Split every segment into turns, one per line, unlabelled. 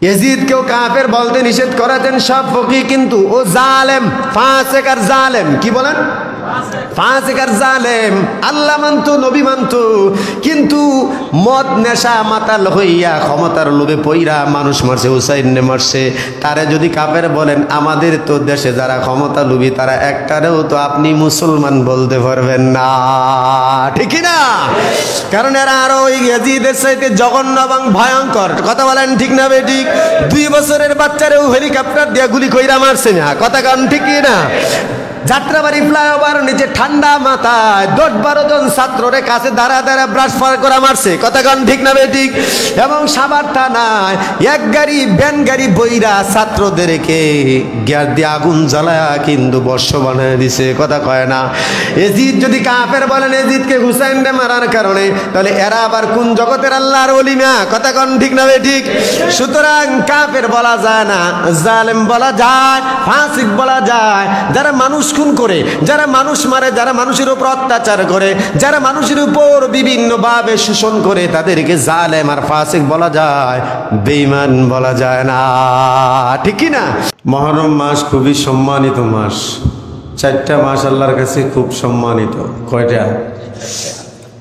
ইয়াজিদকেও কাফের বলতে নিষেধ করেছেন সব ফকিহ, কিন্তু ও জালেম, ফাসিক আর জালেম। কি বলেন? ফাসিক আর জালেম। আল্লাহ মানতো, নবী মানতো, কিন্তু মদ নেশা মাতাল হইয়া ক্ষমতার লোভে পইরা মানুষ মারছে, হুসাইনে মারছে। তারে যদি কাফের বলেন, আমাদের তো দেশে যারা ক্ষমতা লোভী তারা একটারেও তো আপনি মুসলমান বলতে পারবেন না, ঠিক না? কারণ এরা আরো ওই ইয়াজিদের চাইতে জঘন্য এবং ভয়ঙ্কর। কথা বলেন ঠিক না বেঠিক? 2 বছরের বাচ্চারেও হেলিকপ্টার দিয়ে গুলি কইরা মারছে না, কথা কারণ ঠিক না? যাত্রাবাড়ি ফ্লাইওভার নিচে ঠান্ডা মাথায় 10-12 জন ছাত্ররে কাছে দাঁড়া দাঁড়া ব্রাশ ফার করা মারছে, কথা কারণ ঠিক না বেঠিক? এবং সাভার থানায় এক গাড়ি ভ্যান গাড়ি বইরা ছাত্রদেরকে গ্যাস দিয়ে আগুন জ্বালায়া কিন্তু বর্ষ বানিয়ে দিছে, কথা কয় না? এজিদ যদি কাফের বলেন এজিদকে হুসাইনরে মারার কারণে, তাহলে এরা আবার কোন জগতের আল্লাহর ওলি না, কথা কন ঠিক না বেঠিক? সুতরাং কাফের বলা যায় না, জালেম বলা যায়, ফাসিক বলা যায়। যারা মানুষ খুন করে, যারা মানুষ মারে, যারা মানুষের উপর অত্যাচার করে, যারা মানুষের উপর বিভিন্নভাবে শোষণ করে, তাদেরকে জালেম আর ফাসিক বলা যায়, বেঈমান বলা যায় না, ঠিক কি না? মুহররম মাস খুবই সম্মানিত মাস। 4টা মাস আল্লাহর কাছে খুব সম্মানিত। কয়টা?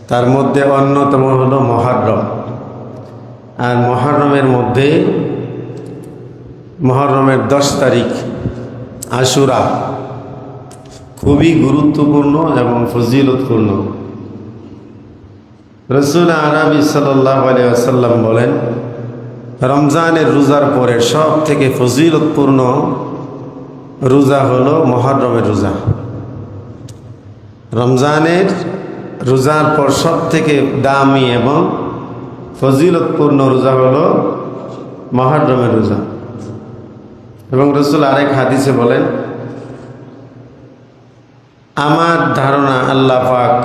তার মধ্যে অন্যতম হলো মুহররম। আর মুহররমের মধ্যে মুহররমের 10 তারিখ আশুরা খুবই গুরুত্বপূর্ণ এবং ফজিলতপূর্ণ। রাসূল আরবি সাল্লাল্লাহু আলাইহি ওয়াসাল্লাম বলেন, রমজানের রোজার পরে সব থেকে ফজিলতপূর্ণ রোজা হলো মুহররমের রোজা। রমজানের রোজার পর সব থেকে দামি এবং ফজিলতপূর্ণ রোজা হলো মুহররমের রোজা। এবং রাসূল আরেক হাদিসে বলেন, আমার ধারণা আল্লাহ পাক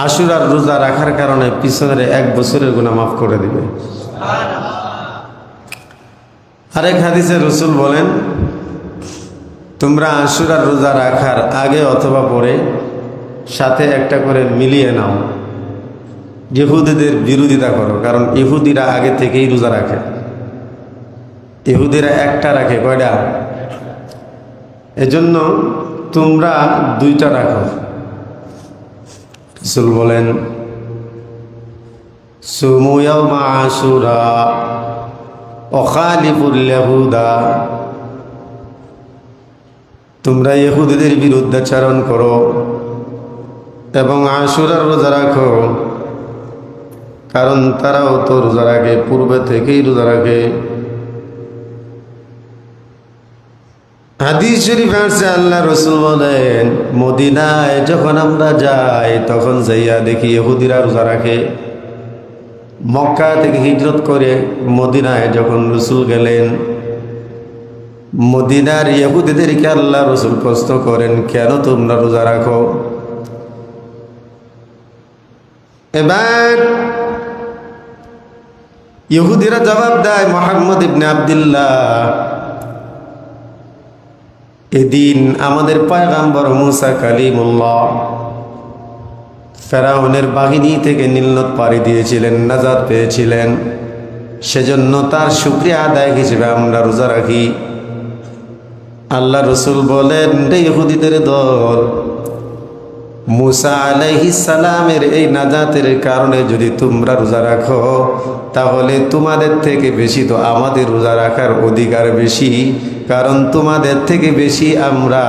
আশুরার রোজা রাখার কারণে পিছনের 1 বছরের গুনাহ মাফ করে দিবে। আরেক হাদিসে রাসূল বলেন, তোমরা আশুরার রোজা রাখার আগে অথবা পরে সাথে একটা করে মিলিয়ে নাও, ইহুদিদের বিরোধিতা করো। কারণ ইহুদিরা আগে থেকেই রোজা রাখে, ইহুদিরা একটা রাখে, কয়টা? এজন্য তোমরা 2টা রাখো। রাসূল বলেন, সুমু ইয়াওমা আশুরা ওয়া খালিফুল ইয়াহুদা, তোমরা ইহুদিদের বিরুদ্ধাচরণ করো এবং আশুরার রোজা রাখো, কারণ তারাও তো রোজা রাখে, পূর্বে থেকেই রোজা রাখে। হাদিস শরীফ আছে, আল্লাহ রাসূল বলেন, মদিনায় যখন আমরা যাই তখন যাইয়া দেখি ইহুদিরা রোজা রাখে। মক্কা থেকে হিজরত করে মদিনায় যখন রাসূল গেলেন, মদিনার ইহুদিদেরকে আল্লাহ রাসূল প্রশ্ন করেন, কেন তোমরা রোজা রাখো? এবার ইহুদিরা জবাব দেয়, মুহাম্মদ ইবনে আব্দুল্লাহ, এদিন আমাদের পয়গম্বর মুসা কালিমুল্লাহ ফেরাউনের বাহিনী থেকে নীলনদ পাড়ি দিয়েছিলেন, নাজাত পেয়েছিলেন, সেজন্য তার শুকরিয়া আদায় হিসেবে আমরা রোজা রাখি। আল্লাহ রাসূল বলেন, রে ইহুদিদের দল, মুসা আলাইহিস সালামের এই নাজাতের কারণে যদি তোমরা রোজা রাখো, তাহলে তোমাদের থেকে বেশি তো আমাদের রোজা রাখার অধিকার বেশি, কারণ তোমাদের থেকে বেশি আমরা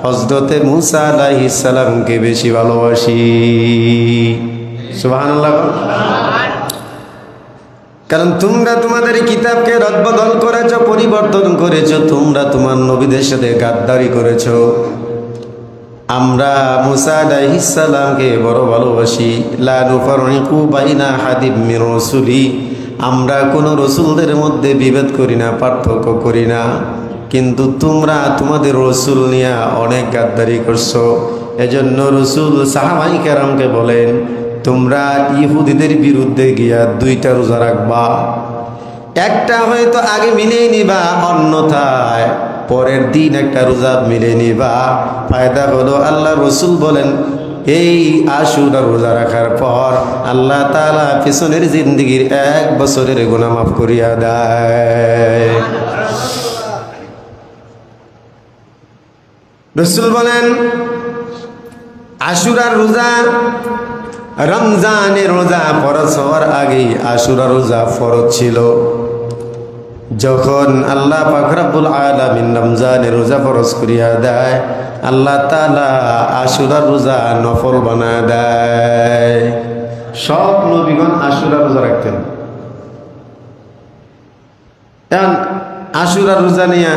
হযরতে মুসা আলাইহিস সালামকে বেশি ভালোবাসি। সুবহানাল্লাহ। কারণ তোমরা তোমাদের কিতাবকে রদবদল করেছো, পরিবর্তন করেছো, তোমরা তোমার নবীদের সাথে গাদ্দারি করেছো। আমরা মুসা আলাইহিস সালামকে বড় ভালোবাসি। লা নুফাররিকু বাইনা হাদিম মির রাসূলি, আমরা কোনো রসুলদের মধ্যে বিভেদ করি না, পার্থক্য করি না। কিন্তু তোমরা তোমাদের রসুল নিয়ে অনেক গাদ্দারি করছো। এজন্য রসুল সাহাবায়ে কেরামকে বলেন, তোমরা ইহুদিদের বিরুদ্ধে গিয়া 2টা রোজা রাখবা, একটা হয়তো আগে মিলিয়ে নিবা, অন্যথায় পরের দিন একটা রোজা মিলিয়ে নিবা। ফায়দা হলো, আল্লাহ রসুল বলেন, এই আশুরা রোজা রাখার পর আল্লাহ তাআলা পিছনের জিন্দেগির 1 বছরের গুনাহ মাফ করিয়া দেয়। রাসূল বলেন আশুরার রোজা রমজানের রোজা ফরজ হওয়ার আগেই আশুরার রোজা ফরজ ছিল। যখন আল্লাহ পাক রব্বুল আলামিন রমজানের রোজা ফরজ করিয়া দেয়, আল্লাহ তাআলা আশুরার রোজা নফল বানায় দেয়। সব নবীগণ আশুরার রোজা রাখতেন। এখন আশুরার রোজা নিয়ে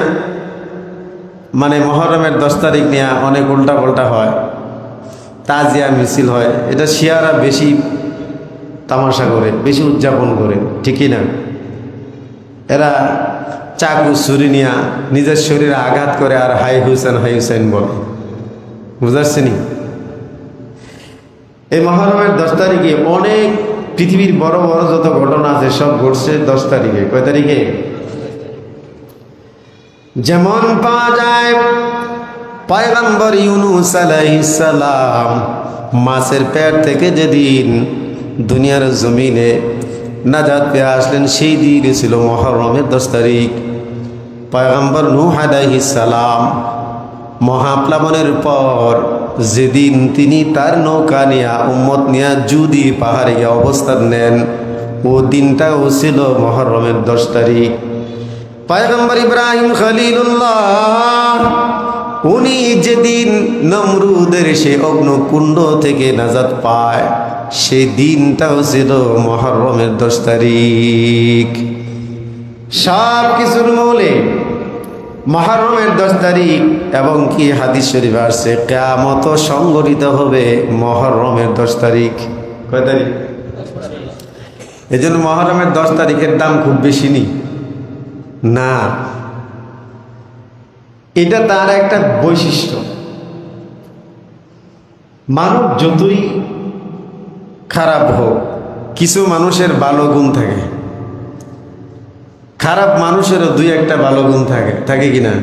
মানে মুহররমের 10 তারিখ নিয়ে অনেক উল্টা পাল্টা হয়, তাজিয়া মিছিল হয়। এটা শিয়ারা বেশি তামাশা করে, বেশি উদযাপন করে, ঠিকই না? এরা চাকু ছুরি নিয়ে নিজের শরীরে আঘাত করে আর হাই হুসেন বলে, বুঝাচ্ছেনি? এই মুহররমের 10 তারিখে অনেক পৃথিবীর বড় বড় যত ঘটনা আছে সব ঘটছে 10 তারিখে। কয় তারিখে? যেমন পাওয়া যায় পয়গম্বর ইউনূস আলাইহিস সালাম মাছের পেট থেকে যেদিন দুনিয়ার জমিনে নাজাত পেয়ে আসলেন, সেই দিন ছিল মুহররমের 10 তারিখ। পয়গম্বর নূহ আলাইহিস সালাম মহাপ্লাবনের পর যেদিন তিনি তার নৌকা নিয়ে উম্মত নিয়ে জুদি পাহাড়ে গিয়ে অবস্থান নেন, ও দিনটাও ছিল মুহররমের 10 তারিখ। পয়গম্বর ইব্রাহিম খলিলুল্লাহ উনি যেদিন নমরুদের সে অগ্নিকুণ্ড থেকে নাজাত পায়, সেই দিনটাও ছিল মুহররমের 10 তারিখ। সব কিছুর মূলে মুহররমের 10 তারিখ, এবং কি হাদিস শরীফে আসছে কিয়ামত সংঘটিত হবে মুহররমের 10 তারিখ। কয় তারিখ? এজন্য মুহররমের 10 তারিখের দাম খুব বেশি না, এটা তার একটা বৈশিষ্ট্য। মানব যতই খারাপ হোক, কিছু মানুষের ভালো গুণ থাকে, খারাপ মানুষেরও 2-1টা ভালো গুণ থাকে, থাকে কিনা?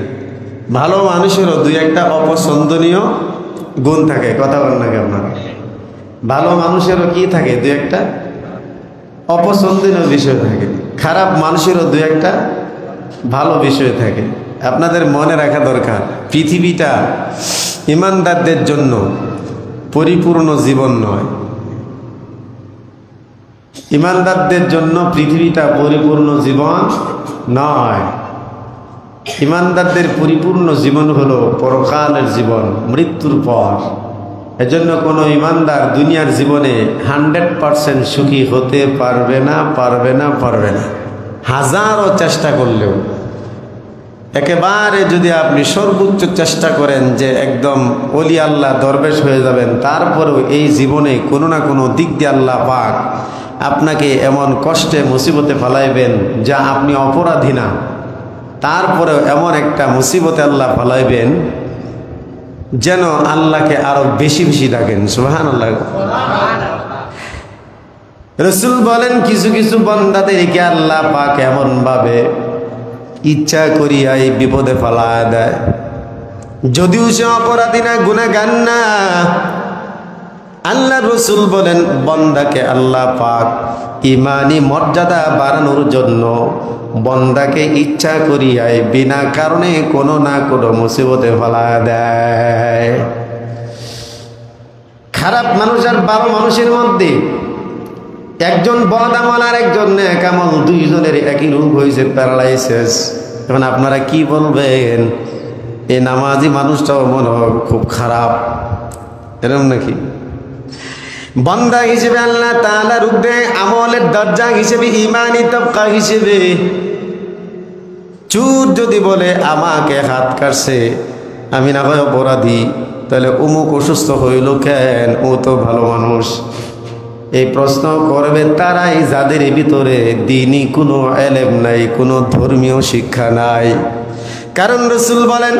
ভালো মানুষেরও 2-1টা অপছন্দনীয় গুণ থাকে। কথা বলেন না কেন? ভালো মানুষেরও কি থাকে? 2-1টা অপছন্দনীয় বিষয় থাকে। খারাপ মানুষেরও 2-1টা ভালো বিষয় থাকে। আপনাদের মনে রাখা দরকার, পৃথিবীটা ইমানদারদের জন্য পরিপূর্ণ জীবন নয়। ইমানদারদের জন্য পৃথিবীটা পরিপূর্ণ জীবন নয়। ইমানদারদের পরিপূর্ণ জীবন হলো পরকালের জীবন, মৃত্যুর পর। এজন্য কোনো ইমানদার দুনিয়ার জীবনে 100% সুখী হতে পারবে না, হাজারো চেষ্টা করলেও। একেবারে যদি আপনি সর্বোচ্চ চেষ্টা করেন যে একদম ওলি আল্লাহ দরবেশ হয়ে যাবেন, তারপরেও এই জীবনে কোনো না কোনো দিক দিয়ে আল্লাহ পাক আপনাকে এমন কষ্টে মুসিবতে ফেলাইবেন যা আপনি অপরাধী না, তারপরেও এমন একটা মুসিবতে আল্লাহ ফেলাইবেন যেন আল্লাহকে আরো বেশি বেশি ডাকেন। সুবহানাল্লাহ। রাসূল বলেন কিছু কিছু বান্দাদেরকে আল্লাহ পাক এমন ভাবে ইচ্ছা করিয়া এই বিপদে ফেলায় দেয়, যদিও সে অপরাধী না, গুনাহগার না। আল্লাহ রসুল বলেন বন্দাকে আল্লাহ পাক ইমানি মর্যাদা বাড়ানোর জন্য বন্দাকে ইচ্ছা করিয়াই বিনা কারণে কোনো না কোনো মুসিবতে ফেলায় দেয়। খারাপ মানুষ আর ভালো মানুষের মধ্যে একজন বদ আমল আর একজন নেক আমল, দুইজনের একই রোগ হয়েছে, প্যারালাইসিস। এখন আপনারা কি বলবেন? এই নামাজি মানুষটাও মনে হয় খুব খারাপ, এরকম নাকি? বান্দা হিসেবে আল্লাহ তাআলা রূপ দেয় আমলের দরজা হিসেবে, ইমানি তবকা হিসেবে। চুর যদি বলে আমাকে হাত কাটছে, আমি না হয় অপরাধী, তাহলে অমুক অসুস্থ হইল কেন, ও তো ভালো মানুষ। এই প্রশ্ন করবে তারাই যাদের ভিতরে দ্বীনি কোনো এলেম নাই, কোনো ধর্মীয় শিক্ষা নাই। কারণ রাসূল বলেন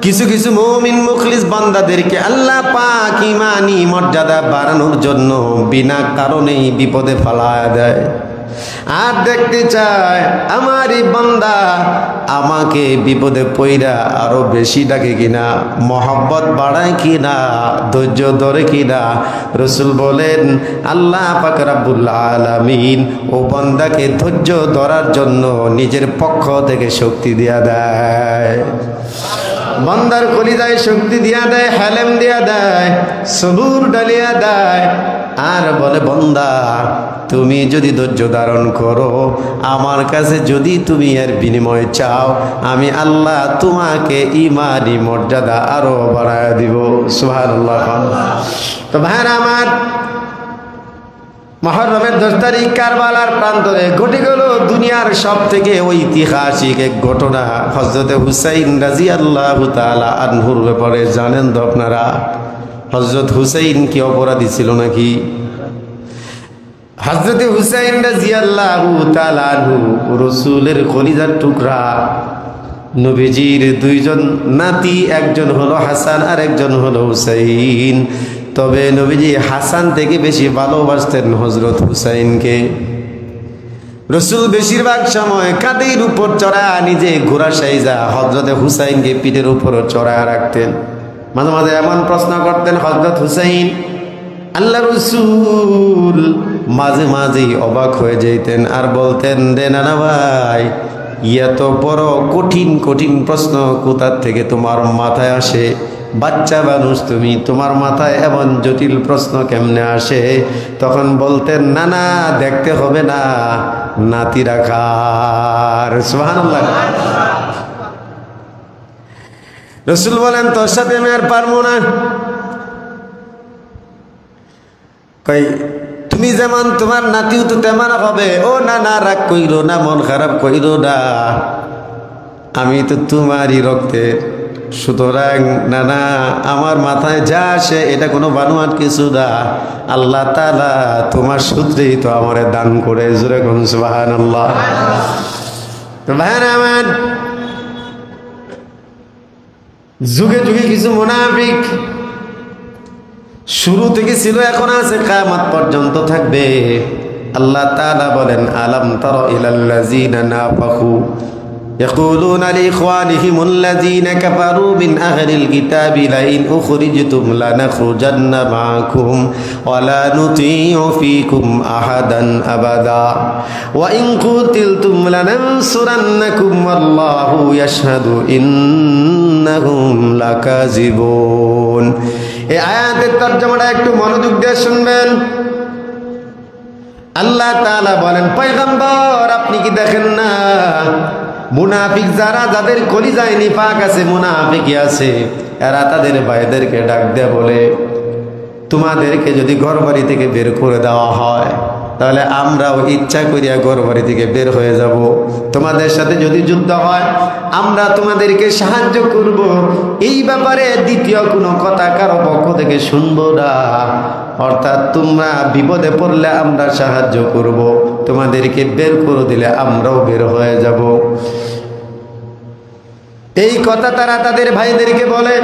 কিছু কিছু মুমিন মুখলিস বান্দাদেরকে আল্লাহ পাক ইমানি মর্যাদা বাড়ানোর জন্য বিনা কারণেই বিপদে ফেলায় দেয়। আর দেখতে চায় আমারই বান্দা আমাকে বিপদে পইরা আরো বেশি ডাকে কিনা, মহব্বত বাড়ায় কিনা, ধৈর্য ধরে কিনা। রাসূল বলেন আল্লাহ পাক রব্বুল আলামিন ও বান্দাকে ধৈর্য ধরার জন্য নিজের পক্ষ থেকে শক্তি দিয়া দেয়। বান্দার কলিজায় শক্তি দিয়া দেয়, হালেম দিয়া দেয়, সবুর ডালিয়া দেয়। আর বলে বান্দা তুমি যদি ধৈর্য ধারণ করো, আমার কাছে যদি তুমি এর বিনিময় চাও, আমি আল্লাহ তোমাকে ইমানি মর্যাদা আরো বাড়ায় দিব। সুবহানাল্লাহ। তো ভাইরা আমার, মুহররমের 10 তারিখ কারবালার প্রান্তরে ঘটে গেল দুনিয়ার সব থেকে ঐতিহাসিক এক ঘটনা। হযরতে হুসাইন রাদিয়াল্লাহু তাআলা আনহুর ব্যাপারে জানেন তো আপনারা? হযরত হুসাইন কি অপরাধী ছিল নাকি? হযরতে হুসাইন রাদিয়াল্লাহু তাআলা আনহু রাসূলের কলিজার টুকরা, নবীজির দুইজন নাতি, একজন হলো হাসান আর একজন হলো হুসাইন। তবে নবীজি হাসান থেকে বেশি ভালোবাসতেন হযরত হুসাইনকে। রাসূল বেশিরভাগ সময় কাঁধের উপর চড়া নিজে ঘোড়া সাইজা হযরতে হুসাইনকে পিঠের উপর চড়ায় রাখতেন। মাঝে মাঝে এমন প্রশ্ন করতেন হযরত হুসাইন, আল্লাহ রাসূল মাঝে মাঝেই অবাক হয়ে যেতেন আর বলতেন, রে নানা ভাই, এত বড় কঠিন কঠিন প্রশ্ন কোথা থেকে তোমার মাথায় আসে? বাচ্চা মানুষ তুমি, তোমার মাথায় এমন জটিল প্রশ্ন কেমনে আসে? তখন বলতেন, না না, দেখতে হবে না, নাতি রাখার। সুবহানাল্লাহ। রাসূল বলেন, তোর সাথে আমি আর পারবো না। কই তুমি যেমন তোমার নাতিও তো তেমন হবে। ও না না, রাগ কইরো না, মন খারাপ কইরো না, আমি তো তোমারই রক্তে, সুতরাং না না, আমার মাথায় যা আসে এটা কোনো বানোয়াট কিছু না। আল্লাহ তাআলা তোমার সূত্রেই তো আমারে দান করে। জোরে কোন সুবহানাল্লাহ। তো ভাইরা আমার, যুগে যুগে কিছু মুনাফিক শুরু থেকে ছিল, এখন আছে, কিয়ামত পর্যন্ত থাকবে। আল্লাহ তাআলা বলেন, আলাম তারা ইলাল্লাযিনা নাফাকু يقولون لإخوانهم الذين كفروا من أهل الكتاب لئن أخرجتم لنخرجن معكم ولا نطيع فيكم أحدا أبدا وإن قتلتم لننصرنكم والله يشهد إنهم لكاذبون। এই আয়াতের তরজমাটা একটু মনোযোগ দিয়ে শুনবেন। আল্লাহ তাআলা বলেন, পয়গম্বর আপনি কি দেখেন না মুনাফিক যারা, যাদের কলিজায় নিফাক আছে, মুনাফিকি আছে, এরা তাদের ভাইদেরকে ডাক দেয়া বলে, তোমাদেরকে যদি ঘরবাড়ি থেকে বের করে দেওয়া হয় তাহলে আমরাও ইচ্ছা করিয়া ঘরবাড়ি থেকে বের হয়ে যাব। তোমাদের সাথে যদি যুদ্ধ হয় আমরা তোমাদেরকে সাহায্য করব। এই ব্যাপারে দ্বিতীয় কোনো কথা কারো পক্ষ থেকে শুনবো না। অর্থাৎ তোমরা বিপদে পড়লে আমরা সাহায্য করব, তোমাদেরকে বের করে দিলে আমরাও বের হয়ে যাব। এই কথা তারা তাদের ভাইদেরকে বলে।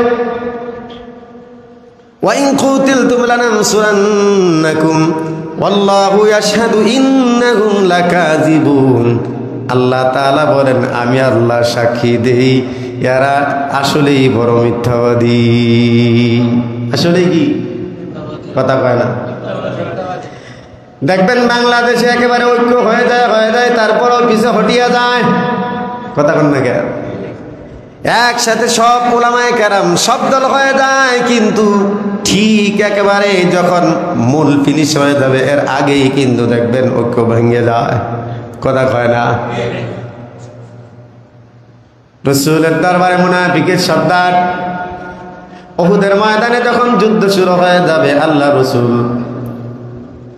ওয়াইন কুতিলতুম লানানসুরান্নাকুম ওয়াল্লাহু ইয়াশহাদু ইন্নাহুম লাকাযিবুন। আল্লাহ তাআলা বলেন, আমি আল্লাহ সাক্ষী দেই এরা আসলেই বড় মিথ্যাবাদী। আসলে কি কথা কয় না? দেখবেন বাংলাদেশে একেবারে ঐক্য হয়ে যায়, তারপরও পিছে হটিয়া যায়। কথা কন না কেন? একসাথে সব উলামায়ে কেরাম সব দল হয়ে যায়, কিন্তু ঠিক একেবারে যখন মূল ফিনিশ হয়ে যাবে এর আগেই কিন্তু দেখবেন ঐক্য ভেঙে যায়। কথা কয় না? রাসূলের দরবারে মুনাফিকের সর্দার উহুদের ময়দানে যখন যুদ্ধ শুরু হয়ে যাবে, আল্লাহ রাসূল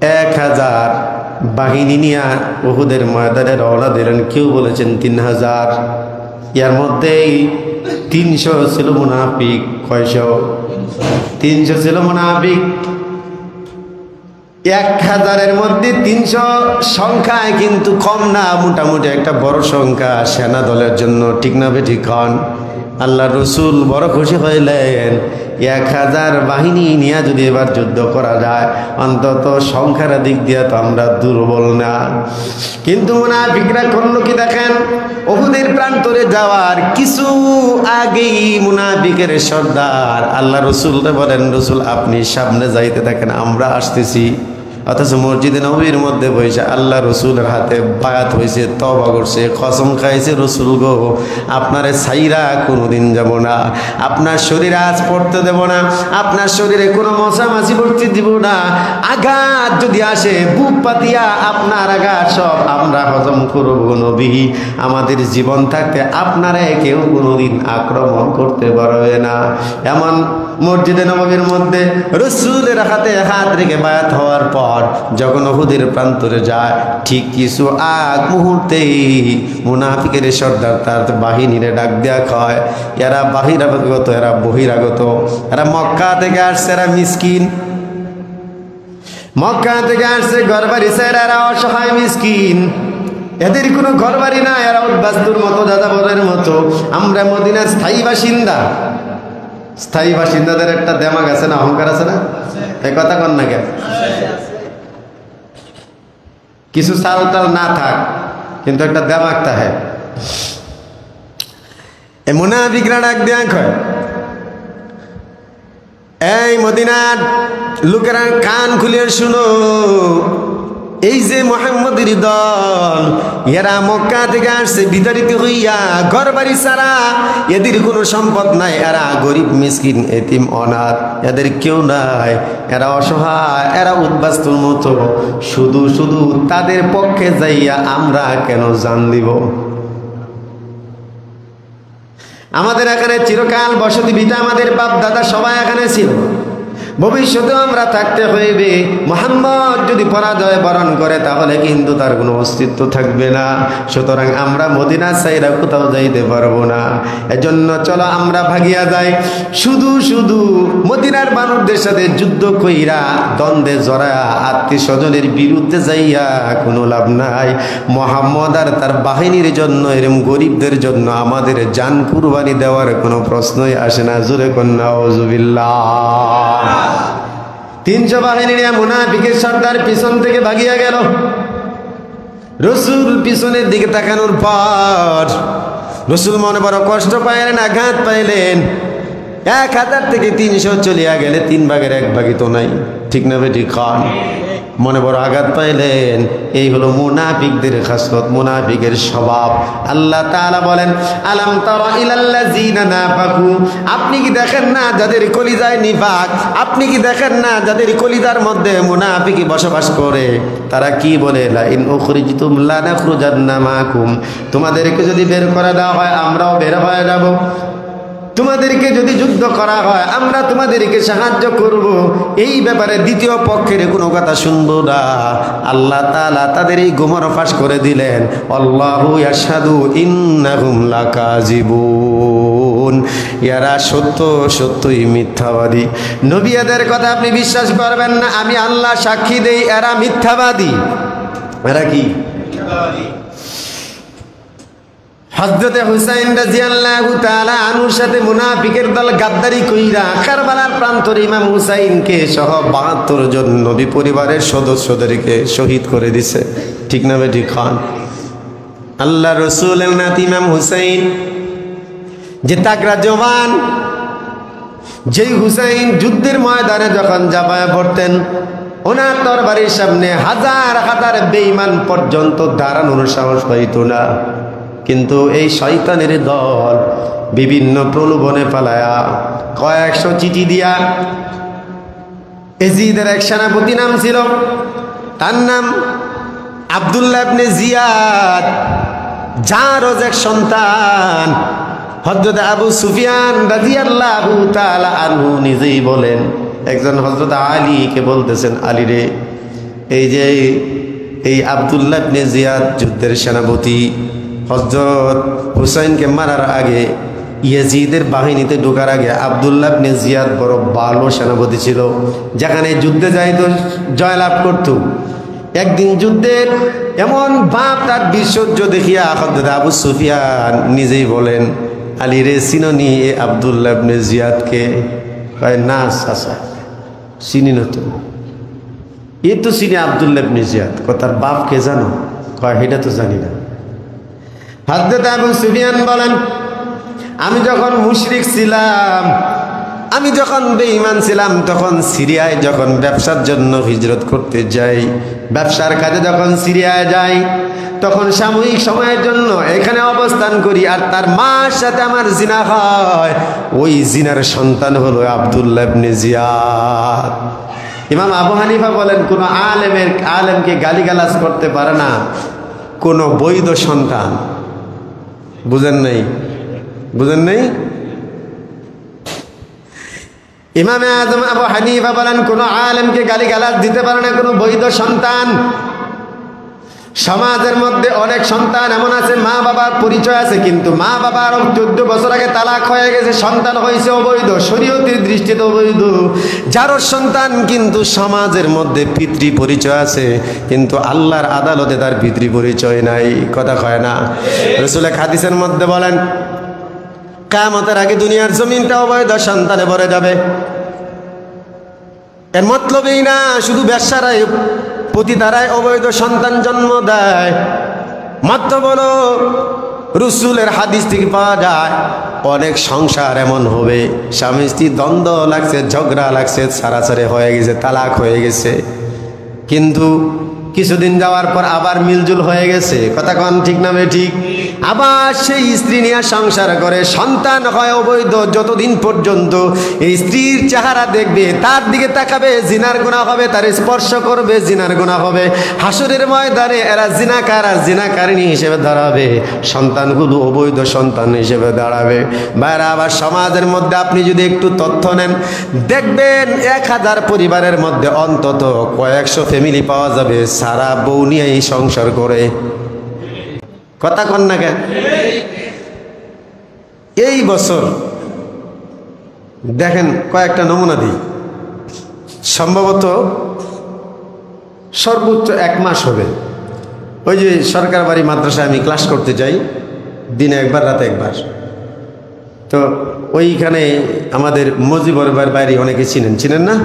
1000 বাহিনী নিয়ে উহুদের ময়দানে রওনা দিলেন। কেউ বলেছেন 3000। এর মধ্যেই 300 ছিল মুনাফিক। কয়শো? 300 ছিল মুনাফিক। 1000-এর মধ্যে 300 সংখ্যায় কিন্তু কম না, মোটামুটি একটা বড় সংখ্যা সেনা দলের জন্য। ঠিক না বে ঠিক হন? আল্লাহ রসুল বড় খুশি হইলেন, 1000 বাহিনী নিয়ে যদি এবার যুদ্ধ করা যায়, অন্তত সংখ্যার দিক দিয়ে তো আমরা দুর্বল না। কিন্তু মুনাফিকরা করল কি দেখেন, উহুদের প্রান্তরে যাওয়ার কিছু আগেই মুনাফিকের সর্দার আল্লাহ রসুলকে বলেন, রসুল আপনি সামনে যাইতে থাকেন, আমরা আসতেছি। অথচ মসজিদে নবীর মধ্যে বসে আল্লাহ রসুলের হাতে বায়াত হয়েছে, তওবা করছে, কসম খাইছে, রসুল গো আপনারে ছাইরা কোনোদিন যাব না, আপনার শরীরে আজ পড়তে দেব না, আপনার শরীরে কোনো মশামাছি পড়তে দিব না, আঘাত যদি আসে বুক পাতিয়া আপনার আঘাত সব আমরা হজম করব নবী, আমাদের জীবন থাকতে আপনারে কেউ কোনোদিন আক্রমণ করতে পারবে না। এমন মসজিদে নববীর মধ্যে রসুলের হাতে হাত রেখে বায়াত হওয়ার পর যখন উহুদের প্রান্তরে যায়, ঠিক কিছু আগ মুহূর্তেই মুনাফিকের সর্দার তার বাহিনীরে ডাক দেয়া কয়, এরা বাহিরাগত, এরা বহিরাগত, এরা মক্কা থেকে আসছে, এরা মিসকিন, মক্কা থেকে আসছে, ঘরবাড়ি ছেড়ে এরা অসহায় মিসকিন, এদের কোনো ঘরবাড়ি না, এরা উদ্বাস্তুর মতো, যাযাবরের মতো। আমরা মদিনার স্থায়ী বাসিন্দা, স্থায়ী বাসিন্দাদের একটা দেমাগ আছে না, অহংকার আছে না, এই কথা কন না কেন? কিছু চাল টাল না থাক কিন্তু একটা দেমাগ থাকে। এই মুনাফিকরা ডাক দেয়া কয়, এই মদিনার লোকেরা কান খুলে শুনো, এই যে মুহাম্মদের দল, এরা মক্কা থেকে আসছে বিতাড়িত হইয়া, ঘর বাড়ি ছাড়া, এদের কোনো সম্পদ নাই, এরা গরিব মিসকিন এতিম অনাথ, এদের কেউ নাই, এরা অসহায়, এরা উদ্বাস্তুর মতো, শুধু শুধু তাদের পক্ষে যাইয়া আমরা কেন জান দিব? আমাদের এখানে চিরকাল বসতি ভিটা, আমাদের বাপ দাদা সবাই এখানে ছিল, ভবিষ্যতেও আমরা থাকতে হইবে। মুহাম্মদ যদি পরাজয় বরণ করে তাহলে কিন্তু তার কোনো অস্তিত্ব থাকবে না। সুতরাং আমরা মদিনা ছাইরা কোথাও যাইতে পারবো না। এজন্য চলো আমরা ভাগিয়া যাই। শুধু শুধু মদিনার মানুষদের সাথে যুদ্ধ কইরা দ্বন্দ্বে জড়া আত্মীয় স্বজনের বিরুদ্ধে যাইয়া কোনো লাভ নাই। মুহাম্মদ আর তার বাহিনীর জন্য, এরকম গরিবদের জন্য আমাদের জান কুরবানি দেওয়ার কোনো প্রশ্নই আসে না। জোরে কন্যা আউযুবিল্লাহ। 300 বাহিনী নিয়ে মুনাফিকের সর্দার পিছন থেকে ভাগিয়া গেল। রসুল পিছনের দিকে তাকানোর পর রসুল মনে বড় কষ্ট পাইলেন, আঘাত পাইলেন। 1000 থেকে 300 চলিয়া গেলে 3 ভাগের 1 ভাগই তো নাই, ঠিক না বেটি খান? মনে বড় আঘাত পাইলেন। এই হলো মুনাফিকদের খাসলত, মুনাফিকের স্বভাব। আল্লাহ তাআলা বলেন, আলাম তারা ইলাল্লাযিনা নাফাকু, আপনি কি দেখেন না যাদের কলিজায় নিফাক, আপনি কি দেখেন না যাদের কলিজার মধ্যে মুনাফিকি বসবাস করে? তারা কি বলে, লা ইন উখরিজতুম লানাখরুজান্না মাকুম, তোমাদেরকে যদি বের করে দেওয়া হয় আমরাও বের হয়ে যাব, তোমাদেরকে যদি যুদ্ধ করা হয় আমরা তোমাদেরকে সাহায্য করব। এই ব্যাপারে দ্বিতীয় পক্ষের কোনো কথা শুনবো না। আল্লাহ তাআলা তাদের এই গুমর ফাঁস করে দিলেন। আল্লাহু ইয়াশহাদু ইন্নাহুম লাকাযিবুন, এরা সত্যই মিথ্যাবাদী। নবীদের কথা আপনি বিশ্বাস করবেন না, আমি আল্লাহ সাক্ষী দেই এরা মিথ্যাবাদী। এরা কি? মিথ্যাবাদী। হযরতে হুসাইন রাদিয়াল্লাহু তাআলা আনহুর সাথে মুনাফিকের দল গাদ্দারি কইরা কারবালার প্রান্তরে ইমাম হুসাইনকে সহ 72 জন নবী পরিবারের সদস্যদেরকে শহীদ করে দিছে, ঠিক না বেটি খান? আল্লাহ রাসূলের নাতি ইমাম হুসাইন যে তাকরা জওয়ান, যেই হুসাইন যুদ্ধের ময়দানে যখন ঝাঁপায় পড়তেন, ওনার তরবারির সামনে হাজার হাজার বেঈমান পর্যন্ত দাঁড়ানোর সাহস পাইত না। কিন্তু এই শয়তানের দল বিভিন্ন প্রলোভনে পালায়া কয়েকশো চিঠি দিয়া, এজিদের এক সেনাপতি নাম ছিল, তার নাম আব্দুল্লাহ ইবনে জিয়াদ, যার এক সন্তান হযরত আবু সুফিয়ান রাদিয়াল্লাহু তাআলা আনহু নিজেই বলেন, একজন হযরত আলীকে বলতেছেন, আলী রে, এই যে এই আব্দুল্লাহ ইবনে জিয়াদ যুদ্ধের সেনাপতি, হযরত হুসাইনকে মারার আগে, ইয়াজিদের বাহিনীতে ঢোকার আগে আব্দুল্লাহ ইবনে জিয়াদ বড় ভালো সেনাপতি ছিল, যেখানে যুদ্ধে যাইতো জয়লাভ করত। একদিন যুদ্ধের এমন বাপ তার বিশ্বর্য দেখিয়া হযরত আবু সুফিয়ান নিজেই বলেন, আলী রে, চিননি এ আব্দুল্লাহ ইবনে জিয়াদকে? কয় না চাচা চিনি না তো, এ তো চিনি আব্দুল্লাহ ইবনে জিয়াদ। তার বাপ কে জানো? কয় এটা তো জানি না। হযরত আবু সুফিয়ান বলেন, আমি যখন মুশরিক ছিলাম, আমি যখন বেঈমান ছিলাম, তখন সিরিয়ায় যখন ব্যবসার জন্য হিজরত করতে যাই, ব্যবসার কাজে যখন সিরিয়ায় যাই, তখন সাময়িক সময়ের জন্য এখানে অবস্থান করি, আর তার মার সাথে আমার জিনা হয়। ওই জিনার সন্তান হলো আব্দুল্লাহ ইবনে জিয়াদ। ইমাম আবু হানিফা বলেন, কোন আলেমকে গালিগালাজ করতে পারে না কোন বৈধ সন্তান। বুঝেন নাই? বুঝেন নাই? ইমামে আজম আবু হানিফা বলেন, কোন আলেমকে গালিগালাজ দিতে পারে না কোন বৈধ সন্তান। সমাজের মধ্যে অনেক সন্তান এমন আছে, মা বাবার পরিচয় আছে, কিন্তু মা বাবার 14 বছর আগে তালাক হয়ে গেছে, সন্তান হয়েছে অবৈধ, শরীয়তের দৃষ্টিতে অবৈধ। যার সন্তান কিন্তু সমাজের মধ্যে পিতৃ পরিচয় আছে, কিন্তু আল্লাহর আদালতে তার পিতৃ পরিচয় নাই। কথা কয় না? রাসূল হাদিসের মধ্যে বলেন, কিয়ামতের আগে দুনিয়ার জমিনটা অবৈধ সন্তানে ভরে যাবে। এর মতলবই না শুধু ব্যবসারাই পতিতারাই অবৈধ সন্তান জন্ম দেয়। মাত্র বলো রাসূলের হাদিস থেকে পাওয়া যায়, অনেক সংসার এমন হবে, স্বামী স্ত্রী দ্বন্দ্ব লাগছে, ঝগড়া লাগছে, ছাড়াছাড়ি হয়ে গেছে, তালাক হয়ে গেছে, কিন্তু কিছুদিন যাওয়ার পর আবার মিলজুল হয়ে গেছে। কথা কন ঠিক না ঠিক? আবার সেই স্ত্রী নিয়ে সংসার করে, সন্তান হয় অবৈধ। যতদিন পর্যন্ত এই স্ত্রীর চেহারা দেখবে, তার দিকে তাকাবে, জিনার গুনাহ হবে, তার স্পর্শ করবে, জিনার গুনাহ হবে। হাসরের ময়দানে এরা জিনাকার আর জিনাকারিনী হিসেবে দাঁড়াবে, সন্তানগুলো অবৈধ সন্তান হিসেবে দাঁড়াবে। বাইরে আবার সমাজের মধ্যে আপনি যদি একটু তথ্য নেন, দেখবেন 1000 পরিবারের মধ্যে অন্তত কয়েকশো ফ্যামিলি পাওয়া যাবে সারা বউ নিয়েই সংসার করে। কথা কন না কেন? এই বছর দেখেন কয়েকটা নমুনা দিই, সম্ভবত সর্বোচ্চ 1 মাস হবে। ওই যে সরকার বাড়ি মাদ্রাসায় আমি ক্লাস করতে যাই, দিনে একবার রাতে একবার। তো ওইখানে আমাদের মুজিবর বাড়ি অনেকে চিনেন না?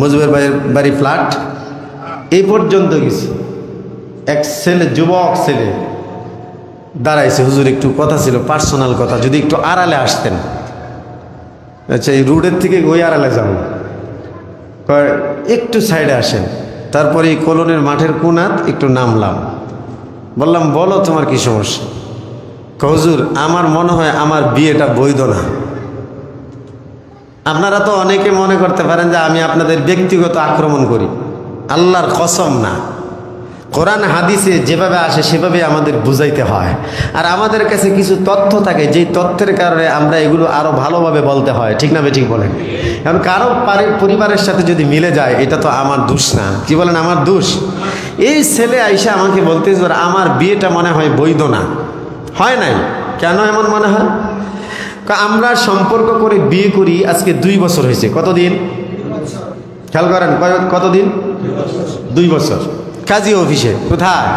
মুজিবর বাড়ি ফ্ল্যাট এই পর্যন্ত গেছি। এক ছেলে, যুবক ছেলে দাঁড়াইছে, হুজুর একটু কথা ছিল, পার্সোনাল কথা, যদি একটু আড়ালে আসতেন। আচ্ছা, এই রোডের থেকে ওই আড়ালে যাব, একটু সাইডে আসেন। তারপরে এই কলোনির মাঠের কোনাত একটু নামলাম, বললাম বলো তোমার কি সমস্যা? হুজুর আমার মনে হয় আমার বিয়েটা বৈধ না। আপনারা তো অনেকে মনে করতে পারেন যে আমি আপনাদের ব্যক্তিগত আক্রমণ করি, আল্লাহর কসম না। কোরআন হাদিসে যেভাবে আসে সেভাবে আমাদের বুঝাইতে হয়। আর আমাদের কাছে কিছু তথ্য থাকে, যেই তথ্যের কারণে আমরা এগুলো আরো ভালোভাবে বলতে হয়। ঠিক না ঠিক বলেন? কারণ কারো পরিবারের সাথে যদি মিলে যায়, এটা তো আমার দোষ না। কি বলেন? আমার দোষ। এই ছেলে আইসা আমাকে বলতে, আমার বিয়েটা মনে হয় বৈধ না। হয় নাই কেন এমন মনে হয়? আমরা সম্পর্ক করে বিয়ে করি আজকে 2 বছর হয়েছে। কতদিন খেয়াল করেন? কতদিন? 2 বছর। কাজী অফিসে। কোথায়?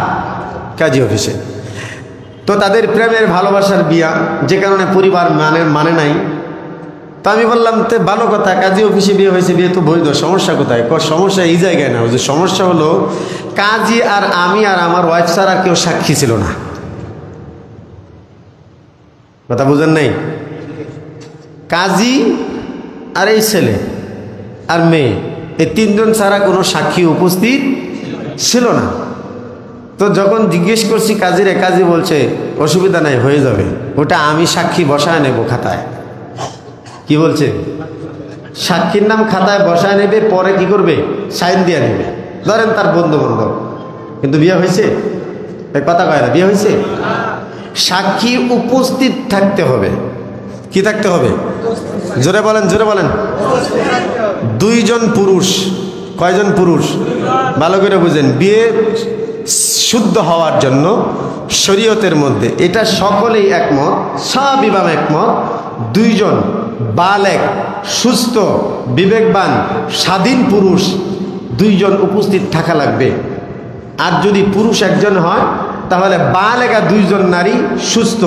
কাজী অফিসে। তো তাদের প্রেমের ভালোবাসার বিয়া, যে কারণে পরিবার মানে নাই। তো আমি বললাম, তো ভালো কথা, কাজী অফিসে বিয়ে হয়েছে, বিয়ে তো বৈধ, সমস্যা কোথায়? সমস্যা এই জায়গায় না, যে সমস্যা হলো কাজী আর আমি আর আমার ওয়াইফ ছাড়া কেউ সাক্ষী ছিল না। কথা বুঝেন নাই? কাজী আর এই ছেলে আর মেয়ে, এই 3 জন ছাড়া কোনো সাক্ষী উপস্থিত ছিল না। তো যখন জিজ্ঞেস করছি কাজীরে, কাজী বলছে অসুবিধা নাই, হয়ে যাবে, ওটা আমি সাক্ষী বসায় নেব খাতায়। কি বলছে? সাক্ষীর নাম খাতায় বসায় নেবে, পরে কি করবে? সাইন দিয়ে নেবে। ধরেন তার বন্ধু বান্ধব, কিন্তু বিয়ে হয়েছে? কথা কয় না, বিয়ে হয়েছে? সাক্ষী উপস্থিত থাকতে হবে। কি থাকতে হবে? জোরে বলেন, জোরে বলেন। 2 জন পুরুষ। কয়জন পুরুষ? ভালো করে বুঝেন। বিয়ে শুদ্ধ হওয়ার জন্য শরীয়তের মধ্যে এটা সকলেই একমত, সব ইমাম একমত, 2 জন বালেগ, সুস্থ, বিবেকবান, স্বাধীন পুরুষ 2 জন উপস্থিত থাকা লাগবে। আর যদি পুরুষ একজন হয়, তাহলে বালেগা 2 জন নারী, সুস্থ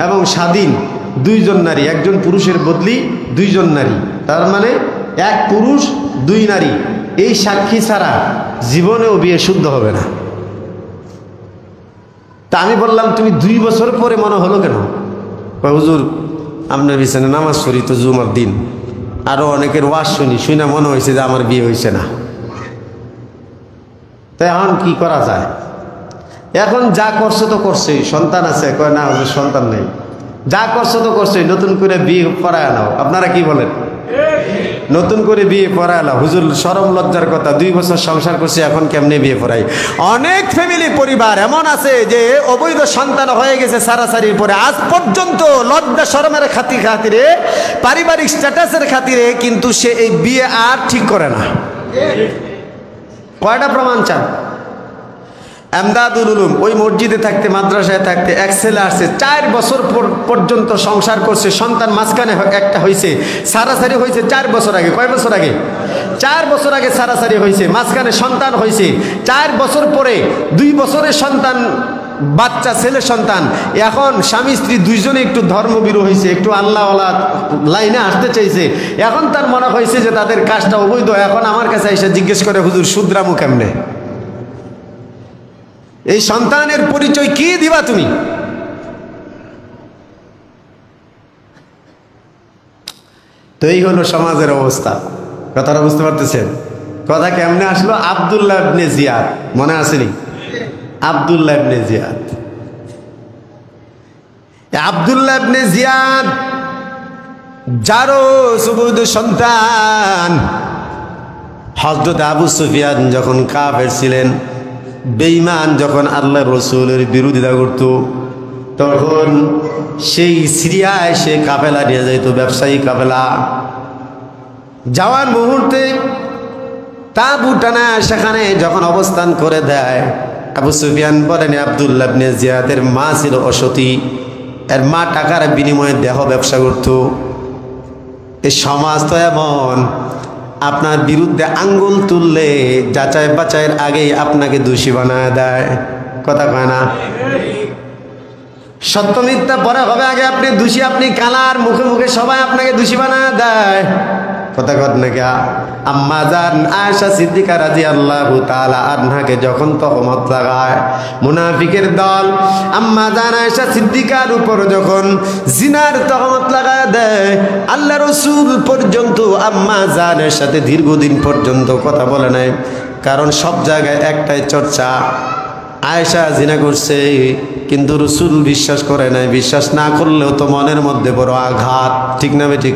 এবং স্বাধীন 2 জন নারী, একজন পুরুষের বদলি 2 জন নারী। তার মানে এক পুরুষ দুই নারী, এই সাক্ষী ছাড়া জীবনেও বিয়ে শুদ্ধ হবে না। তা আমি বললাম তুমি 2 বছর পরে মনে হলো কেন? হুজুর আপনার বিছানে নামাজ পড়ি তো জুমার দিন, আরও অনেকের ওয়াজ শুনে মনে হয়েছে যে আমার বিয়ে হয়েছে না। তো এখন কি করা যায়? এখন যা করছো তো করছোই, সন্তান আছে, কয় না হুজুর সন্তান নেই, যা করছো তো করছোই, নতুন করে বিয়ে পড়ায় নাও। আপনারা কি বলেন? নতুন করে বিয়ে পড়ায় নাও। হুজুর শরম লজ্জার কথা, 2 বছর সংসার করছি, এখন কেমনে বিয়ে পড়াই? অনেক ফ্যামিলি পরিবার এমন আছে যে অবৈধ সন্তান হয়ে গেছে সারাসারির পরে, আজ পর্যন্ত লজ্জা শরমের খাতিরে, পারিবারিক স্ট্যাটাসের খাতিরে কিন্তু সে এই বিয়ে আর ঠিক করে না। কয়টা প্রমাণ চান? এমদাদুল উলুম ওই মসজিদে থাকতে, মাদ্রাসায় থাকতে এক ছেলে আসছে, 4 বছর পর্যন্ত সংসার করছে, সন্তান মাঝখানে একটা হয়েছে, সারাসারি হয়েছে 4 বছর আগে। কয় বছর আগে? 4 বছর আগে সারাসারি হয়েছে, মাঝখানে সন্তান হয়েছে। 4 বছর পরে 2 বছরের সন্তান, বাচ্চা ছেলে সন্তান। এখন স্বামী স্ত্রী দুইজনে একটু ধর্মভীরু হয়েছে, একটু আল্লাহওয়ালা লাইনে আসতে চাইছে। এখন তার মনে হয়েছে যে তাদের কাজটা অবৈধ। এখন আমার কাছে এসে জিজ্ঞেস করে হুজুর শুদ্রামু কেমনে? এই সন্তানের পরিচয় কি দিবা তুমি? তো এই হলো সমাজের অবস্থা। কথাটা বুঝতে পারতেছেন? কথা কেমনে আসলো? আব্দুল্লাহ ইবনে জিয়াদ, মনে আসেনি? আব্দুল্লাহ ইবনে জিয়াদ, আব্দুল্লাহ ইবনে জিয়াদ যারও সুবুদ সন্তান। হযরত আবু সুফিয়ান যখন কাফের ছিলেন, বেঈমান, যখন আল্লাহ রসুলের বিরোধিতা করত, তখন সেই সিরিয়ায় সে কাফেলা নিয়ে যাইত, ব্যবসায়ী কাফেলা। যাওয়ার মুহূর্তে তাবু টানা সেখানে যখন অবস্থান করে দেয়, আবু সুফিয়ান বলেন আব্দুল্লাহ ইবনে জিয়াদের মা ছিল অসতী, এর মা টাকার বিনিময়ে দেহ ব্যবসা করত। এই সমাজ তো এমন, আপনার বিরুদ্ধে আঙ্গুল তুললে যাচাই বাছাইয়ের আগেই আপনাকে দোষী বানায় দেয়। কথা কয় না? সত্য মিথ্যা পরে হবে, আগে আপনি দোষী, আপনি কালার, মুখে মুখে সবাই আপনাকে দোষী বানায় দেয়। কথা কত নাকি? আম্মা জান আয়েশা সিদ্দিকা রাদিয়াল্লাহু তাআলা আনহাকে যখন তহমত লাগায় মুনাফিকের দল, আম্মা জান আয়েশা সিদ্দিকার উপর যখন জিনার তহমত লাগায় দেয়, আল্লাহ রাসূল পর্যন্ত আম্মা জানের সাথে দীর্ঘদিন পর্যন্ত কথা বলে নাই। কারণ সব জায়গায় একটাই চর্চা, আয়েশা জিনা করছে, কিন্তু রাসূল বিশ্বাস করে নাই। বিশ্বাস না করলেও তো মনের মধ্যে বড় আঘাত, ঠিক না বেঠিক?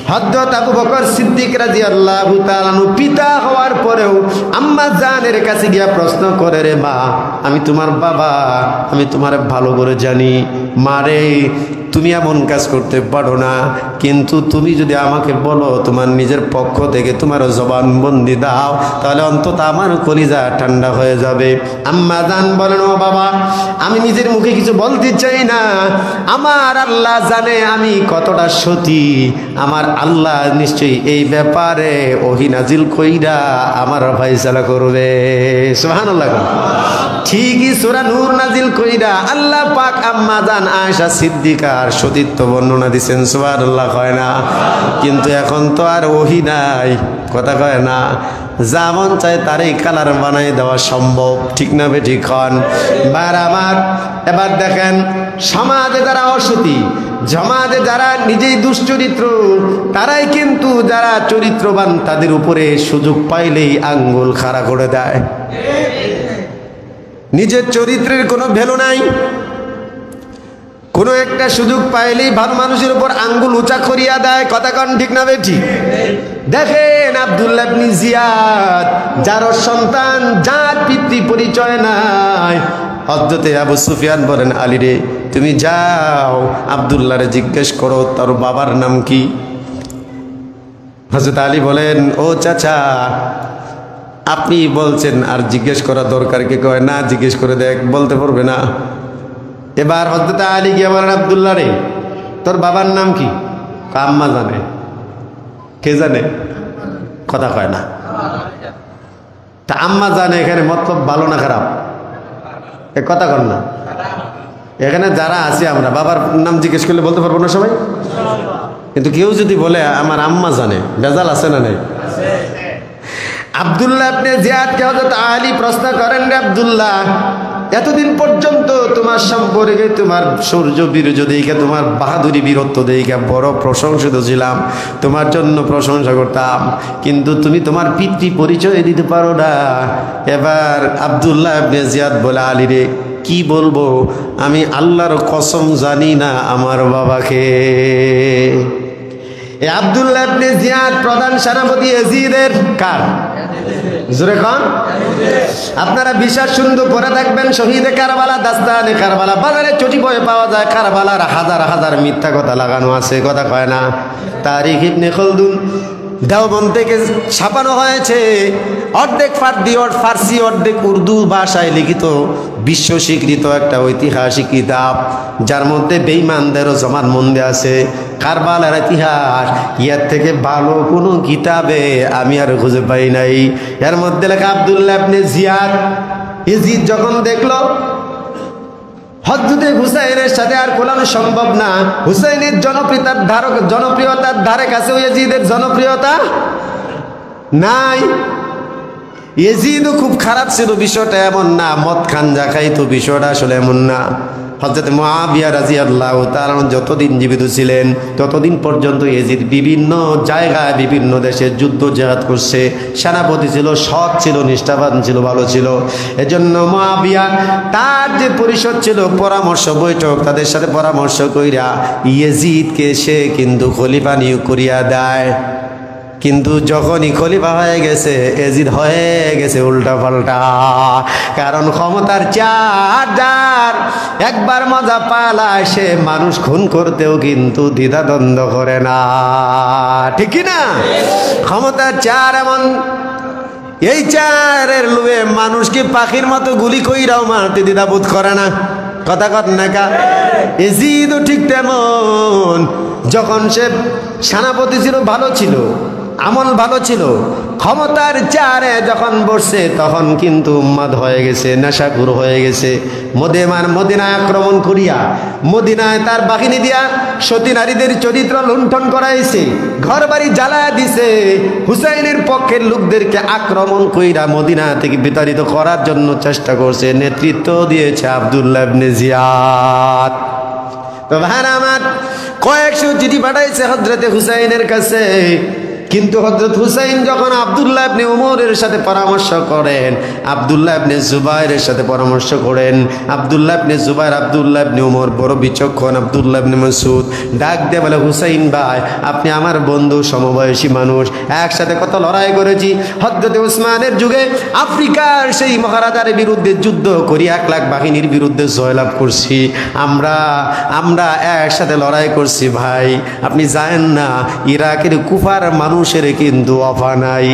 হযরত আবু বকর সিদ্দিক রাদিয়াল্লাহু তাআলা পিতা হওয়ার পরেও আম্মা জানের কাছে গিয়া প্রশ্ন করে, রে মা, আমি তোমার বাবা, আমি তোমার ভালো করে জানি, মারে তুমি এমন কাজ করতে পারো না, কিন্তু তুমি যদি আমাকে বলো, তোমার নিজের পক্ষ থেকে তোমার জবানবন্দি দাও, তাহলে অন্তত আমার কলিজা ঠান্ডা হয়ে যাবে। আম্মা জান বলেন, ও বাবা, আমি নিজের মুখে কিছু বলতে চাই না, আমার আল্লাহ জানে আমি কতটা সতী, আমার আল্লাহ নিশ্চয়ই এই ব্যাপারে ওহী নাজিল কইরা আমার ফয়সালা করবে। সুবহানাল্লাহ। ঠিকই সূরা নূর নাজিল কইরা আল্লাহ পাক আম্মা জান আয়েশা সিদ্দিকার সতীত্ব বর্ণনা দিচ্ছেন। সুবহানাল্লাহ হয় না? কিন্তু এখন তো আর ওহী নাই। কথা কয় না? যা মন চায় তারই কালার বানাই দেওয়া সম্ভব, ঠিক না বেঠিক? বার আমার এবার দেখেন, সমাজে যারা অসতী, সমাজে যারা নিজেই দুশ্চরিত্র, তারাই কিন্তু যারা চরিত্রবান তাদের উপরে সুযোগ পাইলেই আঙ্গুল খাড়া করে দেয়। নিজের চরিত্রের কোনো ভ্যালু নাই, কোনো একটা সুযোগ পাইলেই ভালো মানুষের উপর আঙ্গুল উঁচা করিয়া দেয়। কথা কন, ঠিক না বেঠিক? দেখেন আব্দুল্লাহ ইবনে জিয়াদ, যার সন্তান, যার পিতৃ পরিচয় নাই, হযরতে আবু সুফিয়ান বলেন, আলী রে, তুমি যাও আব্দুল্লাহরে জিজ্ঞেস করো তার বাবার নাম কি। হযরত আলী বলেন, ও চাচা, আপনি বলছেন আর জিজ্ঞেস করা দরকার কি? কয় না, জিজ্ঞেস করে দেখ, বলতে পারবে না। এবার হযরত আলী গিয়ে বলেন, আব্দুল্লাহ রে, তোর বাবার নাম কি? আম্মা জানে। কে জানে? কথা কয় না। তা আম্মা জানে এখানে মতলব ভালো না খারাপ? এ কথা কর না। এখানে যারা আছি আমরা বাবার নাম জিজ্ঞেস করলে বলতে পারবো না সবাই? কিন্তু কেউ যদি বলে আমার আম্মা জানে, বেজাল আছে না নাই? আব্দুল্লাহ ইবনে জিয়াদকে হযরত আলী প্রশ্ন করেন, রে আব্দুল্লাহ, এতদিন পর্যন্ত তোমার সম্পর্কে তোমার শৌর্য বীর্য দেখে, তোমার বাহাদুরি বীরত্ব দেখে বড় প্রশংসিত ছিলাম, তোমার জন্য প্রশংসা করতাম, কিন্তু তুমি তোমার পিতৃ পরিচয় দিতে পারো না। এবার আব্দুল্লাহ ইবনে জিয়াদ বলে, আলী রে কি বলবো, আমি আল্লাহর কসম জানি না আমার বাবাকে। এই আব্দুল্লাহ ইবনে জিয়াদ প্রধান সেনাপতি ইয়াজিদের কার? জোরে খান। আপনারা বিশ্বাস শুনতে পড়ে থাকবেন শহীদে কারবালা, দাস্তানে কারবালা, বাজারে চটি বয়ে পাওয়া যায় কারবালার হাজার হাজার মিথ্যা কথা লাগানো আছে, কথা কয় না। তারিখ ইবনে খালদুন দেওবন্দ থেকে ছাপানো হয়েছে, অর্ধেক ফার্সি অর্ধেক উর্দু ভাষায় লিখিত বিশ্ব স্বীকৃত একটা ঐতিহাসিক কিতাব, যার মধ্যে বেঈমানদেরও জমান মন্দে আছে কারবালার ইতিহাস। ইয়ার থেকে ভালো কোনো কিতাবে আমি আর খুঁজে পাই নাই। এর মধ্যে লেখা আব্দুল্লাহ ইবনে জিয়াদ ইয়াজিদ যখন দেখলো হযরতে হুসাইনের সাথে আর কোলানো সম্ভব না, হুসাইনের জনপ্রিয়তার ধারে কাছে ইয়াজিদের জনপ্রিয়তা নাই। ইয়াজিদও খুব খারাপ ছিল, বিষয়টা এমন না, মদ খাঞ্জা খাইতো, বিষয়টা আসলে এমন না। হযরত মুআবিয়া রাদিয়াল্লাহু তাআলা যতদিন জীবিত ছিলেন ততদিন পর্যন্ত ইয়াজিদ বিভিন্ন জায়গায় বিভিন্ন দেশে যুদ্ধ জিহাদ করছে, সেনাপতি ছিল, সৎ ছিল, নিষ্ঠাবান ছিল, ভালো ছিল। এজন্য মুআবিয়া তার যে পরিষদ ছিল, পরামর্শ বৈঠক, তাদের সাথে পরামর্শ কইরা ইয়াজিদকে সে কিন্তু খলিফা নিয়োগ করিয়া দেয়। কিন্তু যখনই খলিফা হয়ে গেছে ইয়াজিদ হয়ে গেছে উল্টা পাল্টা, কারণ ক্ষমতার চার একবার মজা পালায় সে মানুষ খুন করতেও কিন্তু দ্বিধাদ্বন্দ্ব করে না, ঠিক কি না? ক্ষমতার চার এমন, এই চারের লোভে মানুষকে পাখির মতো গুলি কইরাও মারতে দ্বিধাবোধ করে না, কথা কত না কা? ইয়াজিদও ঠিক তেমন, যখন সে সেনাপতি ছিল, ভালো ছিল, আমল ভালো ছিল, ক্ষমতার চারে যখন বসছে তখন কিন্তু উন্মাদ হয়ে গেছে, নেশাখোর হয়ে গেছে। মদিনায় আক্রমণ করিয়া মদিনায় তার বাহিনী দিয়া সতী নারীদের চরিত্র লুণ্ঠন করাইছে, ঘর বাড়ি জ্বালায় দিছে, হুসাইনের পক্ষের লোকদেরকে আক্রমণ কইরা মদিনা থেকে বিতাড়িত করার জন্য চেষ্টা করছে, নেতৃত্ব দিয়েছে আব্দুল্লাহ ইবনে জিয়াদ। তো ভাইরা আমার, কয়েকশো চিঠি পাঠাইছে হযরতে হুসাইনের কাছে, কিন্তু হযরত হুসাইন যখন আব্দুল্লাহ ইবনে উমরের সাথে পরামর্শ করেন, আব্দুল্লাহ ইবনে জুবাইরের সাথে পরামর্শ করেন, আব্দুল্লাহ ইবনে জুবাইর, আব্দুল্লাহ ইবনে উমর বড় বিচক্ষণ, আব্দুল্লাহ ইবনে মাসউদ ডাক দিয়ে বলে, হুসাইন ভাই, আপনি আমার বন্ধু, সমবয়সী মানুষ, একসাথে কত লড়াই করেছি, হযরতে উসমানের যুগে আফ্রিকার সেই মহারাজার বিরুদ্ধে যুদ্ধ করি 1 লাখ বাহিনীর বিরুদ্ধে জয়লাভ করছি, আমরা একসাথে লড়াই করছি ভাই, আপনি জানেন না ইরাকের কুফার মানুষের কিন্তু ওয়াফা নাই।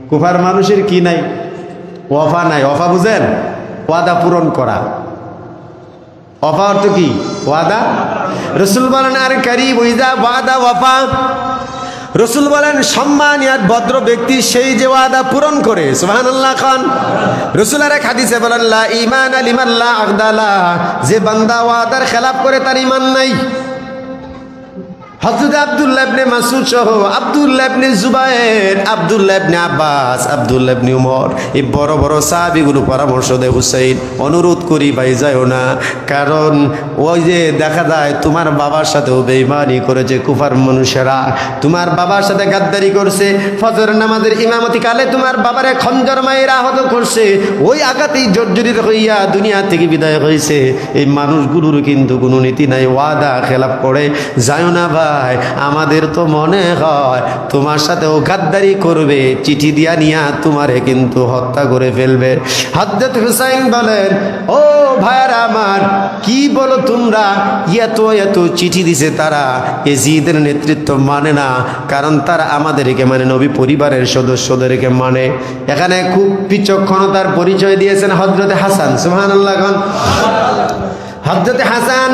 কুফার মানুষের কি নাই? ওয়াফা নাই। ওয়াফা বুঝেন? ওয়াদা পূরণ করা। ওয়াফা অর্থ কি? ওয়াদা। রাসূল বলেন, আর কারীব ইজা ওয়াদা ওয়াফা। রাসূল বলেন, সম্মানিত ভদ্র ব্যক্তি সেই যে ওয়াদা পূরণ করে। সুবহানাল্লাহ খান। রাসূলের এক হাদিসে বলেন, লা ঈমান লিমান লা আহদালা, যে বান্দা ওয়াদার খেলাফ করে তার ঈমান নাই। হযরত আব্দুল্লাহ ইবনে মাসউদ সহ আব্দুল্লাহ ইবনে জুবায়ের, আব্দুল্লাহ ইবনে আব্বাস, আব্দুল্লাহ ইবনে উমর, এই বড় বড় সাহাবীগুলো পরামর্শ দেয়, হুসাইন অনুরোধ করি ভাই যাও না, কারণ ওই যে দেখা যায় তোমার বাবার সাথেও বেঈমানি করেছে কুফার মানুষেরা, তোমার বাবার সাথে গাদ্দারি করছে, ফজর নামাজের ইমামতি কালে তোমার বাবারে খঞ্জর মাইরা আহত করছে, ওই আঘাতেই জর্জরিত হইয়া দুনিয়া থেকে বিদায় হয়েছে। এই মানুষগুলোর কিন্তু কোনো নীতি নাই, ওয়াদা খেলাপ করে যায় না ভাই। আমাদের তো মনে হয় তোমার সাথেও গাদ্দারি করবে, চিঠি দিয়া নিয়া তোমারে কিন্তু হত্যা করে ফেলবে। হযরত হুসাইন বলেন, ও ভাইরা আমার, কি বলো তোমরা, এত চিঠি দিছে তারা, ইয়াজিদের নেতৃত্ব মানে না, কারণ তারা আমাদেরকে মানে, নবী পরিবারের সদস্যদেরকে মানে। এখানে খুব বিচক্ষণতার পরিচয় দিয়েছেন হযরতে হাসান। সুবহানাল্লাহ। হযরতে হাসান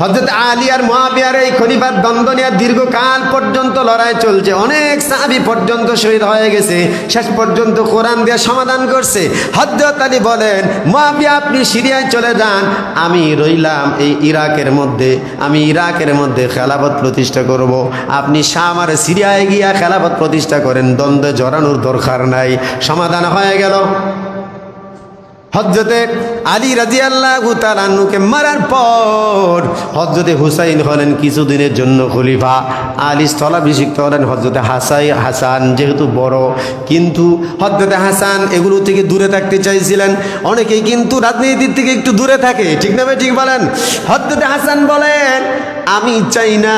হযরত আলী আর মুয়াবিয়ার এই খলিফার দ্বন্দ্ব নিয়ে দীর্ঘকাল পর্যন্ত লড়াই চলছে, অনেক সাহাবী পর্যন্ত শহীদ হয়ে গেছে, শেষ পর্যন্ত কোরআন দিয়ে সমাধান করছে। হযরত আলী বলেন, মুয়াবিয়া আপনি সিরিয়ায় চলে যান, আমি রইলাম এই ইরাকের মধ্যে, আমি ইরাকের মধ্যে খেলাফত প্রতিষ্ঠা করব, আপনি শাম আর সিরিয়ায় গিয়া খেলাফত প্রতিষ্ঠা করেন, দ্বন্দ্বে জড়ানোর দরকার নাই। সমাধান হয়ে গেল। হযরতে আলী রাদিয়াল্লাহু তাআলা আনহুকে মারার পর হযরতে হুসাইন হলেন কিছুদিনের জন্য খলিফা। আলী স্থলাভিষিক্ত হলেন হযরতে হাসান, যেহেতু বড়, কিন্তু হযরতে হাসান এগুলো থেকে দূরে থাকতে চাইছিলেন। অনেকেই কিন্তু রাজনীতির থেকে একটু দূরে থাকে, ঠিক না ভাই, ঠিক বলেন? হযরতে হাসান বলেন, আমি চাই না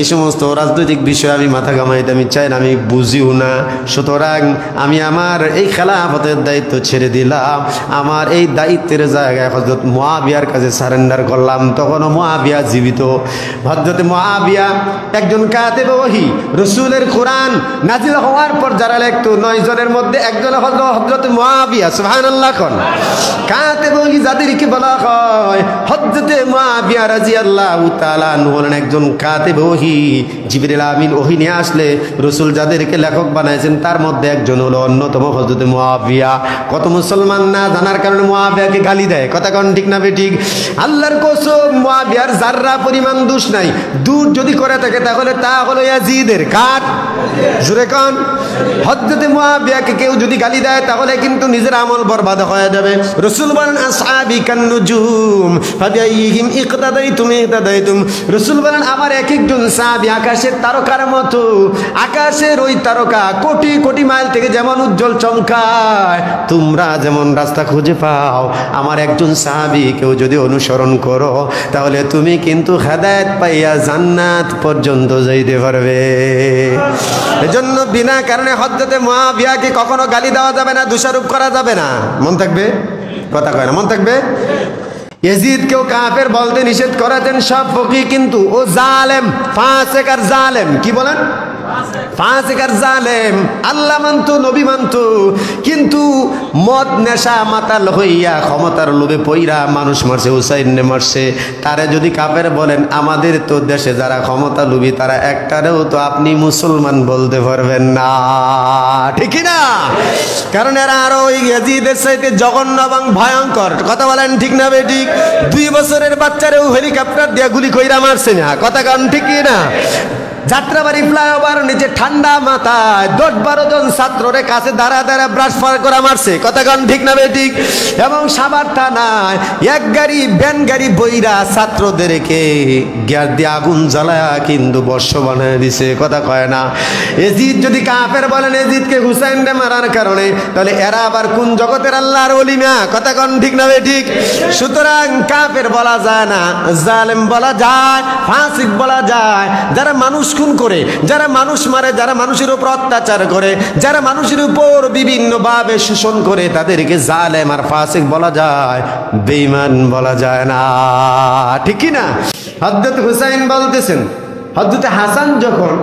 এই সমস্ত রাজনৈতিক বিষয়ে আমি মাথা ঘামাইতে, আমি চাই না, আমি বুঝিও না, সুতরাং আমি আমার এই খেলাফতের দায়িত্ব ছেড়ে দিলাম, আমার এই দায়িত্বের জায়গায় হযরত মুয়াবিয়ার কাছে সারেন্ডার করলাম। তখনও মুয়াবিয়া জীবিত। হযরত মুয়াবিয়া একজন কাতিবে ওহী, রাসূলের কোরআন নাজিল হওয়ার পর যারা লিখতো 9 জনের মধ্যে একজন হলো হযরত মুয়াবিয়া। সুবহানাল্লাহ কোন কাতিবে ওহী যাদেরকে বলা হয়, হযরত মুয়াবিয়া রাদিয়াল্লাহু তাআলা আনহু হলেন একজন কাতিবে ওহী। জিবরিল আমিন ওহী নিয়ে আসলে রাসূল যাদেরকে লেখক বানাইছেন তার মধ্যে একজন হলো অন্যতম হযরত মুয়াবিয়া। কত মুসলমান না জানার কারণে মুয়াবিয়াকে গালি দেয়, কথা কোন ঠিক না বেঠিক? আল্লাহর কসম, মুয়াবিয়ার যাররা পরিমাণ দোষ নাই। দূর যদি করে থাকে তাহলে তা হলো ইয়াজিদের। কাট জোরে কোন? হযরত মুয়াবিয়াকে কেউ যদি গালি দেয় তাহলে কিন্তু নিজের আমল বরবাদ হয়ে যাবে। রাসূল বলেন, আসহাবি কান নুজুম ফাবিআইহিম ইকতাদাইতুম ইহতাদাইতুম। রাসূল বলেন, আমার এক একজন সাহাবী আকাশের তারকার মতো। আকাশের ওই তারকা কোটি কোটি মাইল থেকে যেমন উজ্জ্বল চমকায়, তোমরা যেমন রাস্তা খুঁজে পাও, আমার একজন সাহাবীকেও যদি অনুসরণ করো তাহলে তুমি কিন্তু হেদায়েত পাইয়া জান্নাত পর্যন্ত যাইতে পারবে। এজন্য বিনা কারণে হযরতে মুয়াবিয়াকে কখনো গালি দেওয়া যাবে না, দোষারোপ করা যাবে না। মন থাকবে? কথা কয় না, মন থাকবে? ইয়াজিদকেও কাফের বলতে নিষেধ করেছেন সব ফকিহ, কিন্তু ও জালেম, ফাসিক আর জালেম। কি বলেন? ফাসিক আর জালেম। আল্লাহ মানতো, নবী মানতো, কিন্তু মদ নেশা মাতাল হইয়া ক্ষমতার লোভে পইরা মানুষ মারছে, হুসাইনে মারছে। তারে যদি কাফের বলেন, আমাদের তো দেশে যারা ক্ষমতা লোভী তারা একটারেও তো আপনি মুসলমান বলতে পারবেন না, ঠিক না? কারণ এরা আরো ওই ইয়াজিদের চাইতে জঘন্য এবং ভয়ঙ্কর। কথা বলেন ঠিক না বেঠিক? 2 বছরের বাচ্চারেও হেলিকপ্টার দিয়ে গুলি কইরা মারছে না, কথা কারণ ঠিক না? যাত্রাবাড়ি ফ্লাইওভার নিচে ঠান্ডা মাথায় 10-12 জন ছাত্ররে কাছে দাঁড়া দাঁড়া ব্রাশ ফার করা মারছে, কথা কারণ ঠিক না বেঠিক? এবং সাভার থানায় এক গাড়ি ভ্যান গাড়ি বইরা ছাত্রদেরকে গ্যাস দিয়ে আগুন জ্বালায়া কিন্তু বর্ষ বানায় দিছে, কথা কয় না? এজিদ যদি কাফের বলেন এজিদকে হুসাইনরে মারার কারণে, তাহলে এরা আবার কোন জগতের আল্লাহর ওলি না, কথা কন ঠিক না বেঠিক? সুতরাং কাফের বলা যায় না, জালেম বলা যায়, ফাসিক বলা যায়। যারা মানুষ খুন করে, যারা মানুষ মারে, যারা মানুষের উপর অত্যাচার করে, যারা মানুষের উপর বিভিন্নভাবে শোষণ করে, তাদেরকে জালেম আর ফাসিক বলা যায়, বেঈমান বলা যায় না, ঠিক কি না? হযরত হুসাইন বলতেছেন, হযরত হাসান যখন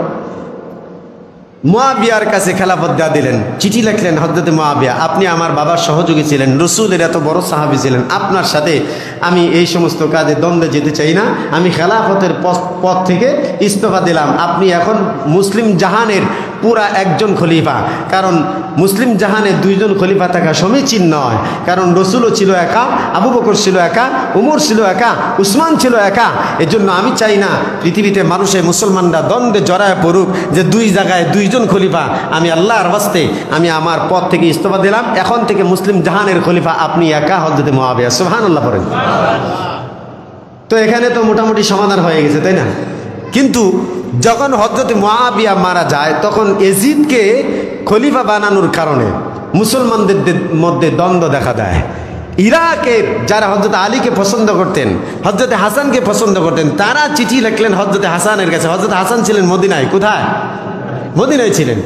মুয়াবিয়ার কাছে খেলাফত দেয়া দিলেন, চিঠি লিখলেন, হযরত মুয়াবিয়া আপনি আমার বাবার সহযোগী ছিলেন, রাসূলের এত বড় সাহাবী ছিলেন, আপনার সাথে আমি এই সমস্ত কাজে দ্বন্দ্বে যেতে চাই না, আমি খেলাফতের পদ থেকে ইস্তফা দিলাম, আপনি এখন মুসলিম জাহানের পুরা একজন খলিফা। কারণ মুসলিম জাহানে 2 জন খলিফা থাকা সমীচীন নয়, কারণ রাসূলও ছিল একা, আবু বকর ছিল একা, উমর ছিল একা, উসমান ছিল একা। এজন্য আমি চাই না পৃথিবীতে মানুষে মুসলমানরা দ্বন্দ্বে জড়ায় পড়ুক যে 2 জায়গায় 2 জন খলিফা। আমি আল্লাহর ওয়াস্তে আমি আমার পদ থেকে ইস্তফা দিলাম, এখন থেকে মুসলিম জাহানের খলিফা আপনি একা, হযরত মুয়াবিয়া। সুবহানাল্লাহ পড়েন। তো এখানে তো মোটামুটি সমাধান হয়ে গেছে, তাই না? কিন্তু যখন হযরত মুয়াবিয়া মারা যায় তখন ইয়াজিদকে খলিফা বানানোর কারণে মুসলমানদের মধ্যে দ্বন্দ্ব দেখা দেয়। ইরাকের যারা হযরত আলীকে পছন্দ করতেন, হযরত হাসানকে পছন্দ করতেন, তারা চিঠি লিখলেন হযরত হাসানের কাছে। হযরত হাসান ছিলেন মদিনায়। কোথায়? মদিনায় ছিলেন।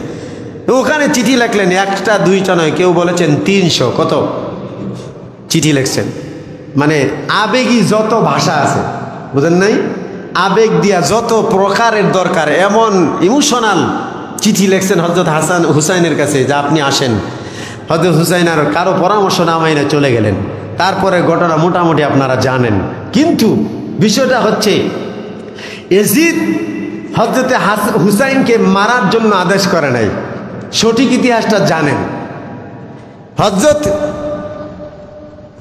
ওখানে চিঠি লিখলেন, 1টা 2টা নয়, কেউ বলেছেন 300 কত চিঠি লিখছেন। মানে আবেগী যত ভাষা আছে, বুঝেন নাই? আবেগ দিয়া যত প্রকারের দরকার এমন ইমোশনাল চিঠি লিখছেন হযরত হাসান হুসাইনের কাছে যে আপনি আসেন। হযরত হুসাইন আর কারো পরামর্শ না মাইনে চলে গেলেন। তারপরে ঘটনা মোটামুটি আপনারা জানেন। কিন্তু বিষয়টা হচ্ছে এজিদ হযরতে হুসাইনকে মারার জন্য আদেশ করে নাই। সঠিক ইতিহাসটা জানেন। হযরত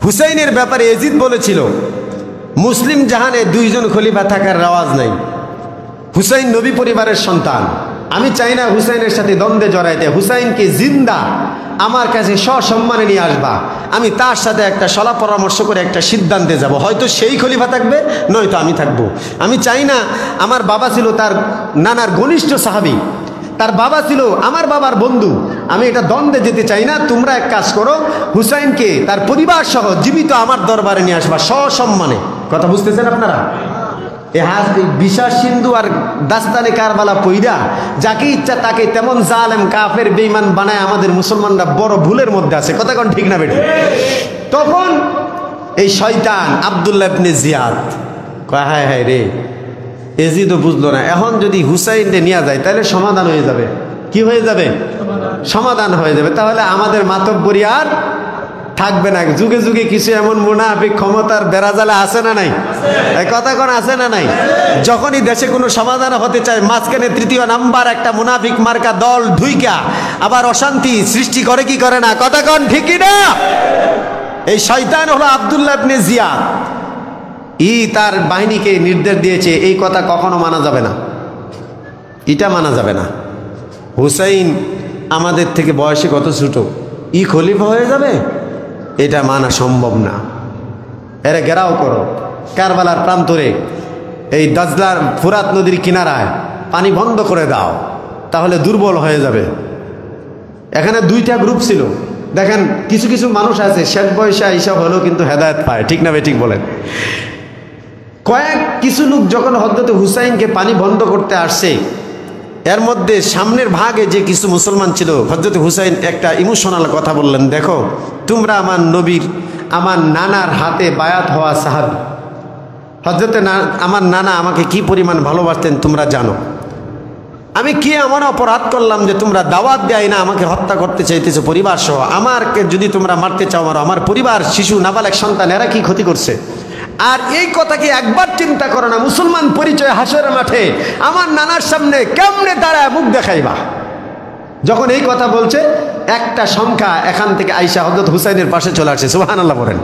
হুসাইনের ব্যাপারে এজিদ বলেছিল, মুসলিম জাহানে দুইজন খলিফা থাকার রেওয়াজ নাই। হুসাইন নবী পরিবারের সন্তান, আমি চাই না হুসাইনের সাথে দ্বন্দ্বে জড়াইতে। হুসাইনকে জিন্দা আমার কাছে সসম্মানে নিয়ে আসবা, আমি তার সাথে একটা সলা পরামর্শ করে একটা সিদ্ধান্তে যাব, হয়তো সেই খলিফা থাকবে, নয়তো আমি থাকবো। আমি চাই না, আমার বাবা ছিল তার নানার ঘনিষ্ঠ সাহাবী, তার বাবা ছিল আমার বাবার বন্ধু, আমি এটা দ্বন্দ্বে যেতে চাই না। তোমরা এক কাজ করো, হুসাইনকে তার পরিবার সহ জীবিত আমার দরবারে নিয়ে আসবা সসম্মানে। কথা বুঝতেছেন আপনারা? বিশ্বাস সিন্ধু আর দাস্তানে কারবালা পইরা যাকে ইচ্ছা তাকে তেমন জালেম কাফের বেঈমান বানায় আমাদের মুসলমানরা বড় ভুলের মধ্যে আছে। কথা কোন ঠিক না বেটি? তখন এই শয়তান আব্দুল্লাহ ইবনে জিয়াদ কয়, হায় হায় রে, এজিদও বুঝলো না, এখন যদি হুসাইনকে নিয়ে যায় তাহলে সমাধান হয়ে যাবে। কি হয়ে যাবে? সমাধান হয়ে যাবে। তাহলে আমাদের মাতব্বরি আর থাকবে না। যুগে যুগে কিছু এমন মুনাফিক ক্ষমতার বেড়াজালে আছে না নাই? এই কথা কোন আছে না নাই? যখনই দেশে কোনো সমাধান হতে চায়, মাঝখানে তৃতীয় নাম্বার একটা মুনাফিক মার্কা দল ঢুইকা আবার অশান্তি সৃষ্টি করে কি করে না? কথা কোন ঠিক না? এই শয়তান হলো আব্দুল্লাহ ইবনে জিয়াদ। তার বাহিনীকে নির্দেশ দিয়েছে, এই কথা কখনো মানা যাবে না, এটা মানা যাবে না। হুসাইন আমাদের থেকে বয়সে কত ছোট, খলিফা হয়ে যাবে, এটা মানা সম্ভব না। এরা ঘেরাও করো, কারবালার প্রান্তরে এই দাজলার ফুরাত নদীর কিনারায় পানি বন্ধ করে দাও, তাহলে দুর্বল হয়ে যাবে। এখানে দুইটা গ্রুপ ছিল। দেখেন কিছু কিছু মানুষ আছে শেষ বয়সে এইসব হলেও কিন্তু হেদায়েত পায়, ঠিক না ঠিক বলেন? কিছু লোক যখন হযরত হুসাইনকে পানি বন্ধ করতে আসছে, এর মধ্যে সামনের ভাগে যে কিছু মুসলমান ছিল, হযরত হুসাইন একটা ইমোশনাল কথা বললেন, দেখো তোমরা আমার নবীর, আমার নানার হাতে বায়াত হওয়া সাহাবী, আমার নানা আমাকে কি পরিমাণ ভালোবাসতেন তোমরা জানো। আমি কি এমন অপরাধ করলাম যে তোমরা দাওয়াত দেয় না আমাকে হত্যা করতে চাইতেছো পরিবার সহ? আমাকে যদি তোমরা মারতে চাও মারো, আমার পরিবার, শিশু, নাবালেক সন্তান, এরা কি ক্ষতি করছে? আর এই কথাকে একবার চিন্তা করো না, মুসলমান পরিচয় হাসরের মাঠে আমার নানার সামনে কেমনে দাঁড়ায় মুখ দেখাইবা? যখন এই কথা বলছে, একটা সংখ্যা এখান থেকে আইসা হযরত হুসাইনের পাশে চলে আসে, সুবহানাল্লাহ বলেন।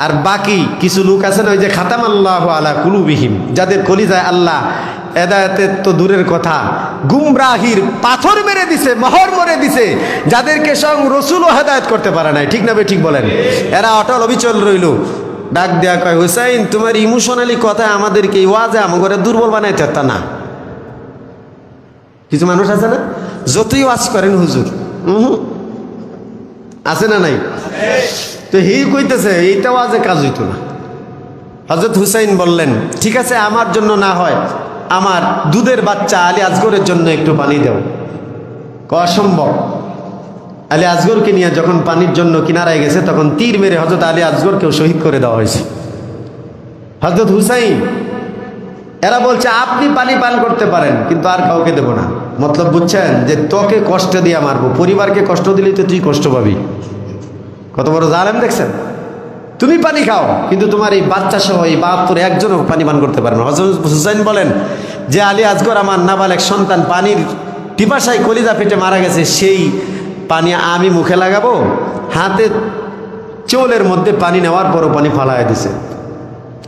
আর বাকি কিছু লোক আছে না, ওই যে খাতামাল্লাহু আলা কুলুবিহিম, যাদের কলিজায় আল্লাহ হেদায়েতের তো দূরের কথা গুমরাহির পাথর মেরে দিছে, মোহর মেরে দিছে, যাদেরকে স্বয়ং রাসূলও হেদায়েত করতে পারে নাই, ঠিক না ঠিক বলেন? এরা অটল অবিচল রইল। ডাক দেয়া কয়, হুসাইন তোমার ইমোশনালি কথা আমাদেরকে ওয়াজে আমাকে দুর্বল বানাইতে পারতা না। কিছু মানুষ আছে না, যতই ওয়াজ করেন হুজুর আছে না নাই? তো এই কইতেছে এইটা ওয়াজে কাজ হইতো না। হযরত হুসাইন বললেন, ঠিক আছে আমার জন্য না হয় আমার দুধের বাচ্চা আলী আসগরের জন্য একটু পানি দাও। অসম্ভব। আলী আসগরকে নিয়ে যখন পানির জন্য কিনারায় গেছে, তখন তীর মেরে হযরত আলী আসগরকেও শহীদ করে দেওয়া হয়েছে। হযরত হুসাইন, এরা বলছে আপনি পানি পান করতে পারেন কিন্তু আর কাউকে দেব না। মতলব বুঝছেন, যে তোকে কষ্ট দিয়ে মারবো, পরিবারকে কষ্ট দিলেই তো তুই কষ্ট পাবি। কত বড় জালেম দেখছেন? তুমি পানি খাও কিন্তু তোমার এই বাচ্চা সহ এই বাপ তোর একজনও পানি পান করতে পারবে না। হযরত হুসাইন বলেন যে আলী আসগর আমার নাবালেক সন্তান পানির পিপাসায় কলিজা ফেটে মারা গেছে, সেই পানি আমি মুখে লাগাবো? হাতে চোলের মধ্যে পানি নেওয়ার পরও পানি ফালায় দিছে।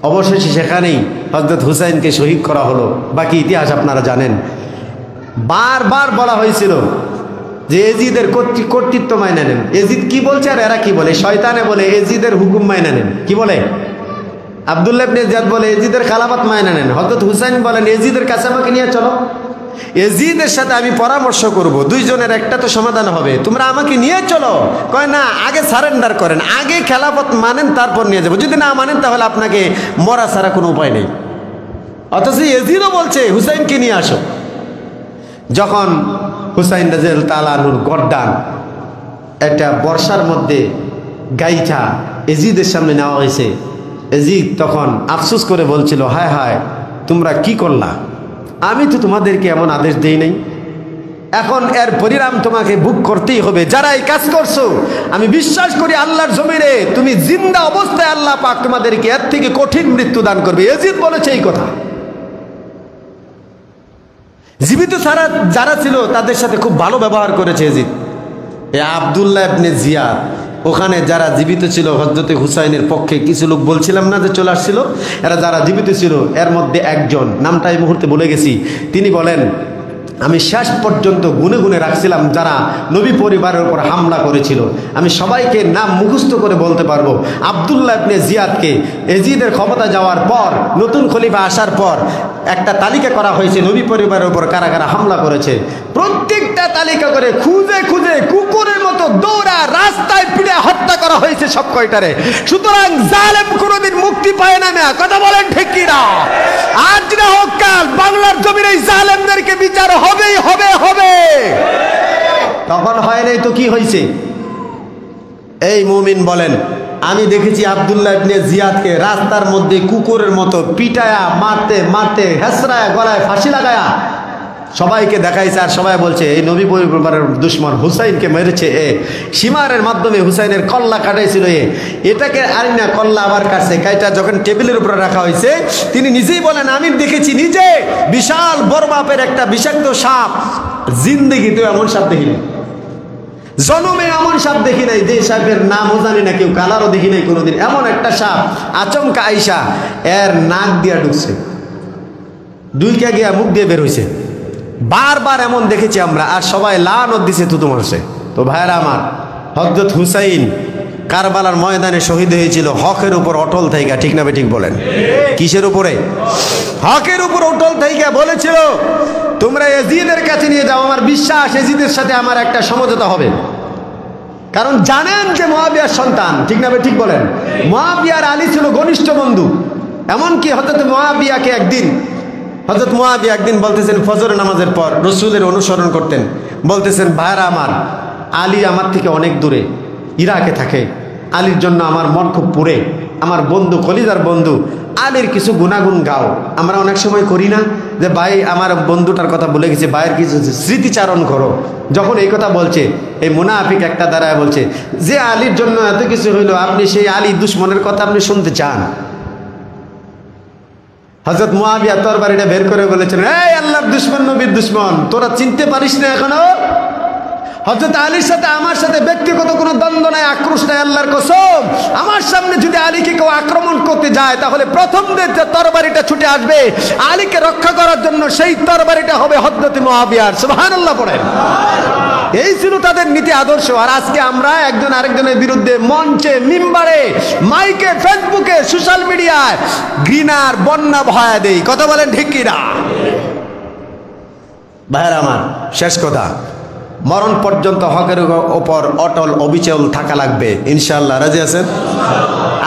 অবশেষে সেখানেই হযরত হুসাইনকে শহীদ করা হলো। বাকি ইতিহাস আপনারা জানেন। বারবার বলা হয়েছিল যে এজিদের কর্তৃত্ব মাইনা নেন। এজিদ কি বলছে আর এরা কি বলে? শয়তানে বলে এজিদের হুকুম মাইনা নেন। কি বলে? আব্দুল্লাহ ইবনে জিয়াদ বলে এজিদের খালাফত মাইনা নেন। হযরত হুসাইন বলেন এজিদের কাছে আমাকে নিয়ে চলো, এজিদের সাথে আমি পরামর্শ করব, দুইজনের একটা তো সমাধান হবে, তোমরা আমাকে নিয়ে চলো। কয় না, আগে সারেন্ডার করেন, আগে খেলাফত মানেন, তারপর নিয়ে যাবো। যদি না মানেন তাহলে আপনাকে মরা ছাড়া কোনো উপায় নেই। অথচ এজিদও বলছে হুসাইনকে নিয়ে আসো। যখন হুসাইন রাদিয়াল্লাহু তাআলা আনহুর গর্দান একটা বর্ষার মধ্যে গাইছা এজিদের সামনে নেওয়া হয়েছে, এজিদ তখন আফসোস করে বলছিল, হায় হায় তোমরা কি করলা, আমি তো তোমাদেরকে এমন আদেশ দেই নাই। এখন এর পরিণাম তোমাকে ভোগ করতেই হবে। যারা এই কাজ করছো, আমি বিশ্বাস করি আল্লাহর জমিনে তুমি জিন্দা অবস্থায় আল্লাহ পাক তোমাদেরকে এর থেকে কঠিন মৃত্যু দান করবে। ইয়াজিদ বলেছে এই কথা। জীবিত ছাড়া যারা ছিল তাদের সাথে খুব ভালো ব্যবহার করেছে ইয়াজিদ। এই আব্দুল্লাহ ইবনে জিয়াদ, ওখানে যারা জীবিত ছিল হযরতে হুসাইনের পক্ষে কিছু লোক বলছিলাম না যে চলে আসছিল, এরা যারা জীবিত ছিল এর মধ্যে একজন, নামটা এই মুহূর্তে বলে গেছি, তিনি বলেন আমি শেষ পর্যন্ত গুনে গুনে রাখছিলাম যারা নবী পরিবারের উপর হামলা করেছিল, আমি সবাইকে নাম মুখস্থ করে বলতে পারবো। আব্দুল্লাহ ইবনে জিয়াদকে ইয়াজিদের ক্ষমতা যাওয়ার পর, নতুন খলিফা আসার পর একটা তালিকা করা হয়েছে নবী পরিবারের উপর কারা কারা হামলা করেছে। প্রত্যেকটা তালিকা করে খুঁজে খুঁজে কুকুরের মতো দৌড়া রাস্তায় পিড়ে হত্যা করা হয়েছে সব কয়টারে। সুতরাং জালেম কোনোদিন মুক্তি পায় না। কথা বলেন ঠিক কি না? আজ না হোক কাল বাংলার জমির এই জালেমদেরকে বিচার হবেই হবে হবে। তখন হয় নাই তো কি হয়েছে? এই মুমিন বলেন, আমি দেখেছি আব্দুল্লাহ ইবনে জিয়াদকে রাস্তার মধ্যে কুকুরের মতো পিটায়া মারতে মারতে হেসরায়া গলায় ফাঁসি লাগায়া সবাইকে দেখাইছে। আর সবাই বলছে এই নবী পরিবারের দুশ্মন হুসাইনকে মেরেছে এ, সীমারের মাধ্যমে হুসাইনের কল্লা কাটাইছিল এ। এটাকে আর না কল্লা আবার কাটছে, কাইটা যখন টেবিলের উপরে রাখা হয়েছে তিনি নিজেই বলেন আমি দেখেছি নিজে বিশাল বড় মাপের একটা বিষাক্ত সাপ, জিন্দেগিতে এমন সাপ দেখিনি, জনমে এমন সাপ দেখি নাই, যে সাপের নামও জানি না, কেউ কালারও দেখি নাই কোনোদিন। এমন একটা সাপ আচমকা আইসা এর নাক দিয়া ঢুকছে, দুইকা গিয়া মুখ দিয়ে বের হয়েছে। বারবার এমন দেখেছি আমরা। আর সবাই লানত দিছে থুতু মারছে। তো ভাইরা আমার, হযরত হুসাইন কারবালার ময়দানে শহীদ হয়েছিল হকের উপর অটল থাইকা, ঠিক না ঠিক বলেন? কিসের উপরে? হকের উপর অটল থাইকা বলেছিল তোমরা ইয়াজিদের কাছে নিয়ে যাও, আমার বিশ্বাস ইয়াজিদের সাথে আমার একটা সমঝোতা হবে। কারণ জানেন যে মুআবিয়ার সন্তান, ঠিক না ঠিক বলেন? মুআবিয়ার আলী ছিল ঘনিষ্ঠ বন্ধু। এমনকি হযরত মুআবিয়াকে হযরত মুআবিয়া একদিন বলতেছেন, ফজরের নামাজের পর রাসূলের অনুসরণ করতেন, বলতেছেন ভাইরা আমার, আলী আমার থেকে অনেক দূরে ইরাকে থাকে, আলীর জন্য আমার মন খুব পুড়ে, আমার বন্ধু কলিজার বন্ধু আলীর কিছু গুণাগুণ গাও। আমরা অনেক সময় করি না যে ভাই আমার বন্ধুটার কথা বলে গেছে, ভাইয়ের কিছু স্মৃতিচারণ করো। যখন এই কথা বলছে, এই মুনাফিক একটা দাঁড়ায় বলছে যে আলীর জন্য এত কিছু হইলো, আপনি সেই আলী দুশ্মনের কথা আপনি শুনতে চান? হযরত মুআবিয়া তরবারিটা বের করে বলেছেন, এই আল্লাহর দুশমন, নবীর দুশমন, তোরা চিনতে পারিস না এখনো? হযরত আলীর সাথে আমার সাথে ব্যক্তিগত কোনো দ্বন্দ্ব নাই, আক্রোশ নাই, আল্লাহর কসম। আমার সামনে যদি আলীকে কেউ আক্রমণ করতে যায় তাহলে প্রথম যে তরবারিটা ছুটে আসবে আলীকে রক্ষা করার জন্য, সেই তরবারিটা হবে হযরত মুআবিয়ার। সুবহানাল্লাহ পড়েন। এই ছিল তাদের নীতি আদর্শ। আর আজকে আমরা একজন আরেকজনের বিরুদ্ধে মঞ্চে, মিম্বারে, মাইকে, ফেসবুকে, সোশ্যাল মিডিয়ায় ঘৃণার বন্যা ভয়া দেই। কথা বলেন ঠিক কি না? ভাইরা আমার, শেষ কথা, মরণ পর্যন্ত হকের উপর অটল অবিচল থাকা লাগবে ইনশাআল্লাহ। রাজি আছেন?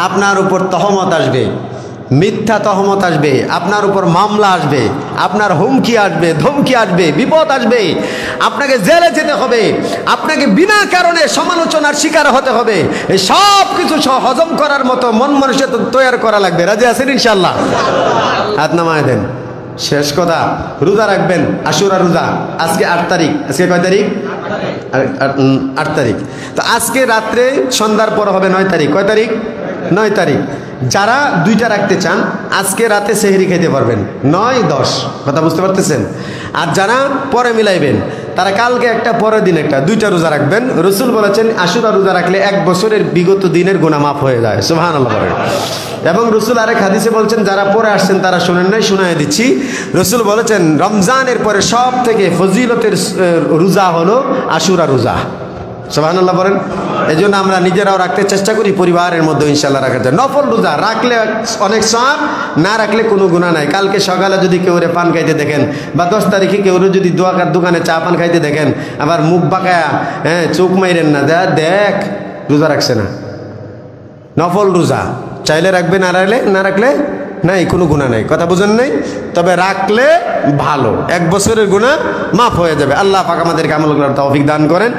আপনার উপর তহমত আসবে, মিথ্যা তহমত আসবে, আপনার উপর মামলা আসবে, আপনার হুমকি আসবে, ধমকি আসবে, বিপদ আসবে, আপনাকে জেলে যেতে হবে, আপনাকে বিনা কারণে সমালোচনার শিকার হতে হবে। এই সব কিছু হজম করার মতো মন মানুষের তৈরি করা লাগবে। রাজি আছেন ইনশাআল্লাহ? হাত নামায় দেন। শেষ কথা, রোজা রাখবেন, আশুরা রোজা। আজকে 8 তারিখ, আজকে কয় তারিখ? 8 তারিখ। তো আজকে রাত্রে সন্ধ্যার পর হবে 9 তারিখ। কয় তারিখ? 9 তারিখ। যারা 2টা রাখতে চান আজকে রাতে সেহরি খেতে পারবেন, 9, 10। কথা বুঝতে পারতেছেন? আর যারা পরে মিলাইবেন তারা কালকে একটা, পরের দিন একটা, 2টা রোজা রাখবেন। রসুল বলেছেন আশুরা রোজা রাখলে 1 বছরের বিগত দিনের গুনাহ মাফ হয়ে যায়। সুবহানাল্লাহ বলেন। এবং রসুল আরেক হাদিসে বলছেন, যারা পরে আসছেন তারা শোনেন নাই, শোনায় দিচ্ছি। রসুল বলেছেন রমজানের পরে সব থেকে ফজিলতের রোজা হলো আশুরা রোজা। সুবহানাল্লাহ বলেন। এই জন্য আমরা নিজেরাও রাখতে চেষ্টা করি, পরিবারের মধ্যে ইনশাল্লাহ রাখা যায়। নফল রোজা রাখলে অনেক সওয়াব, না রাখলে কোনো গুনাহ নাই। কালকে সকালে যদি কেউ পান খাইতে দেখেন, বা 10 তারিখে কেউ যদি দোকানে চা পান খাইতে দেখেন, আবার মুখ বাঁকায়া চোখ মাইরেন না, দেখ রোজা রাখছে না। নফল রোজা চাইলে রাখবে, না রাখলে নাই, কোনো গুনাহ নাই। কথা বুঝেন নাই? তবে রাখলে ভালো, 1 বছরের গুনাহ মাফ হয়ে যাবে। আল্লাহ পাক আমাদেরকে আমল করার তৌফিক দান করেন।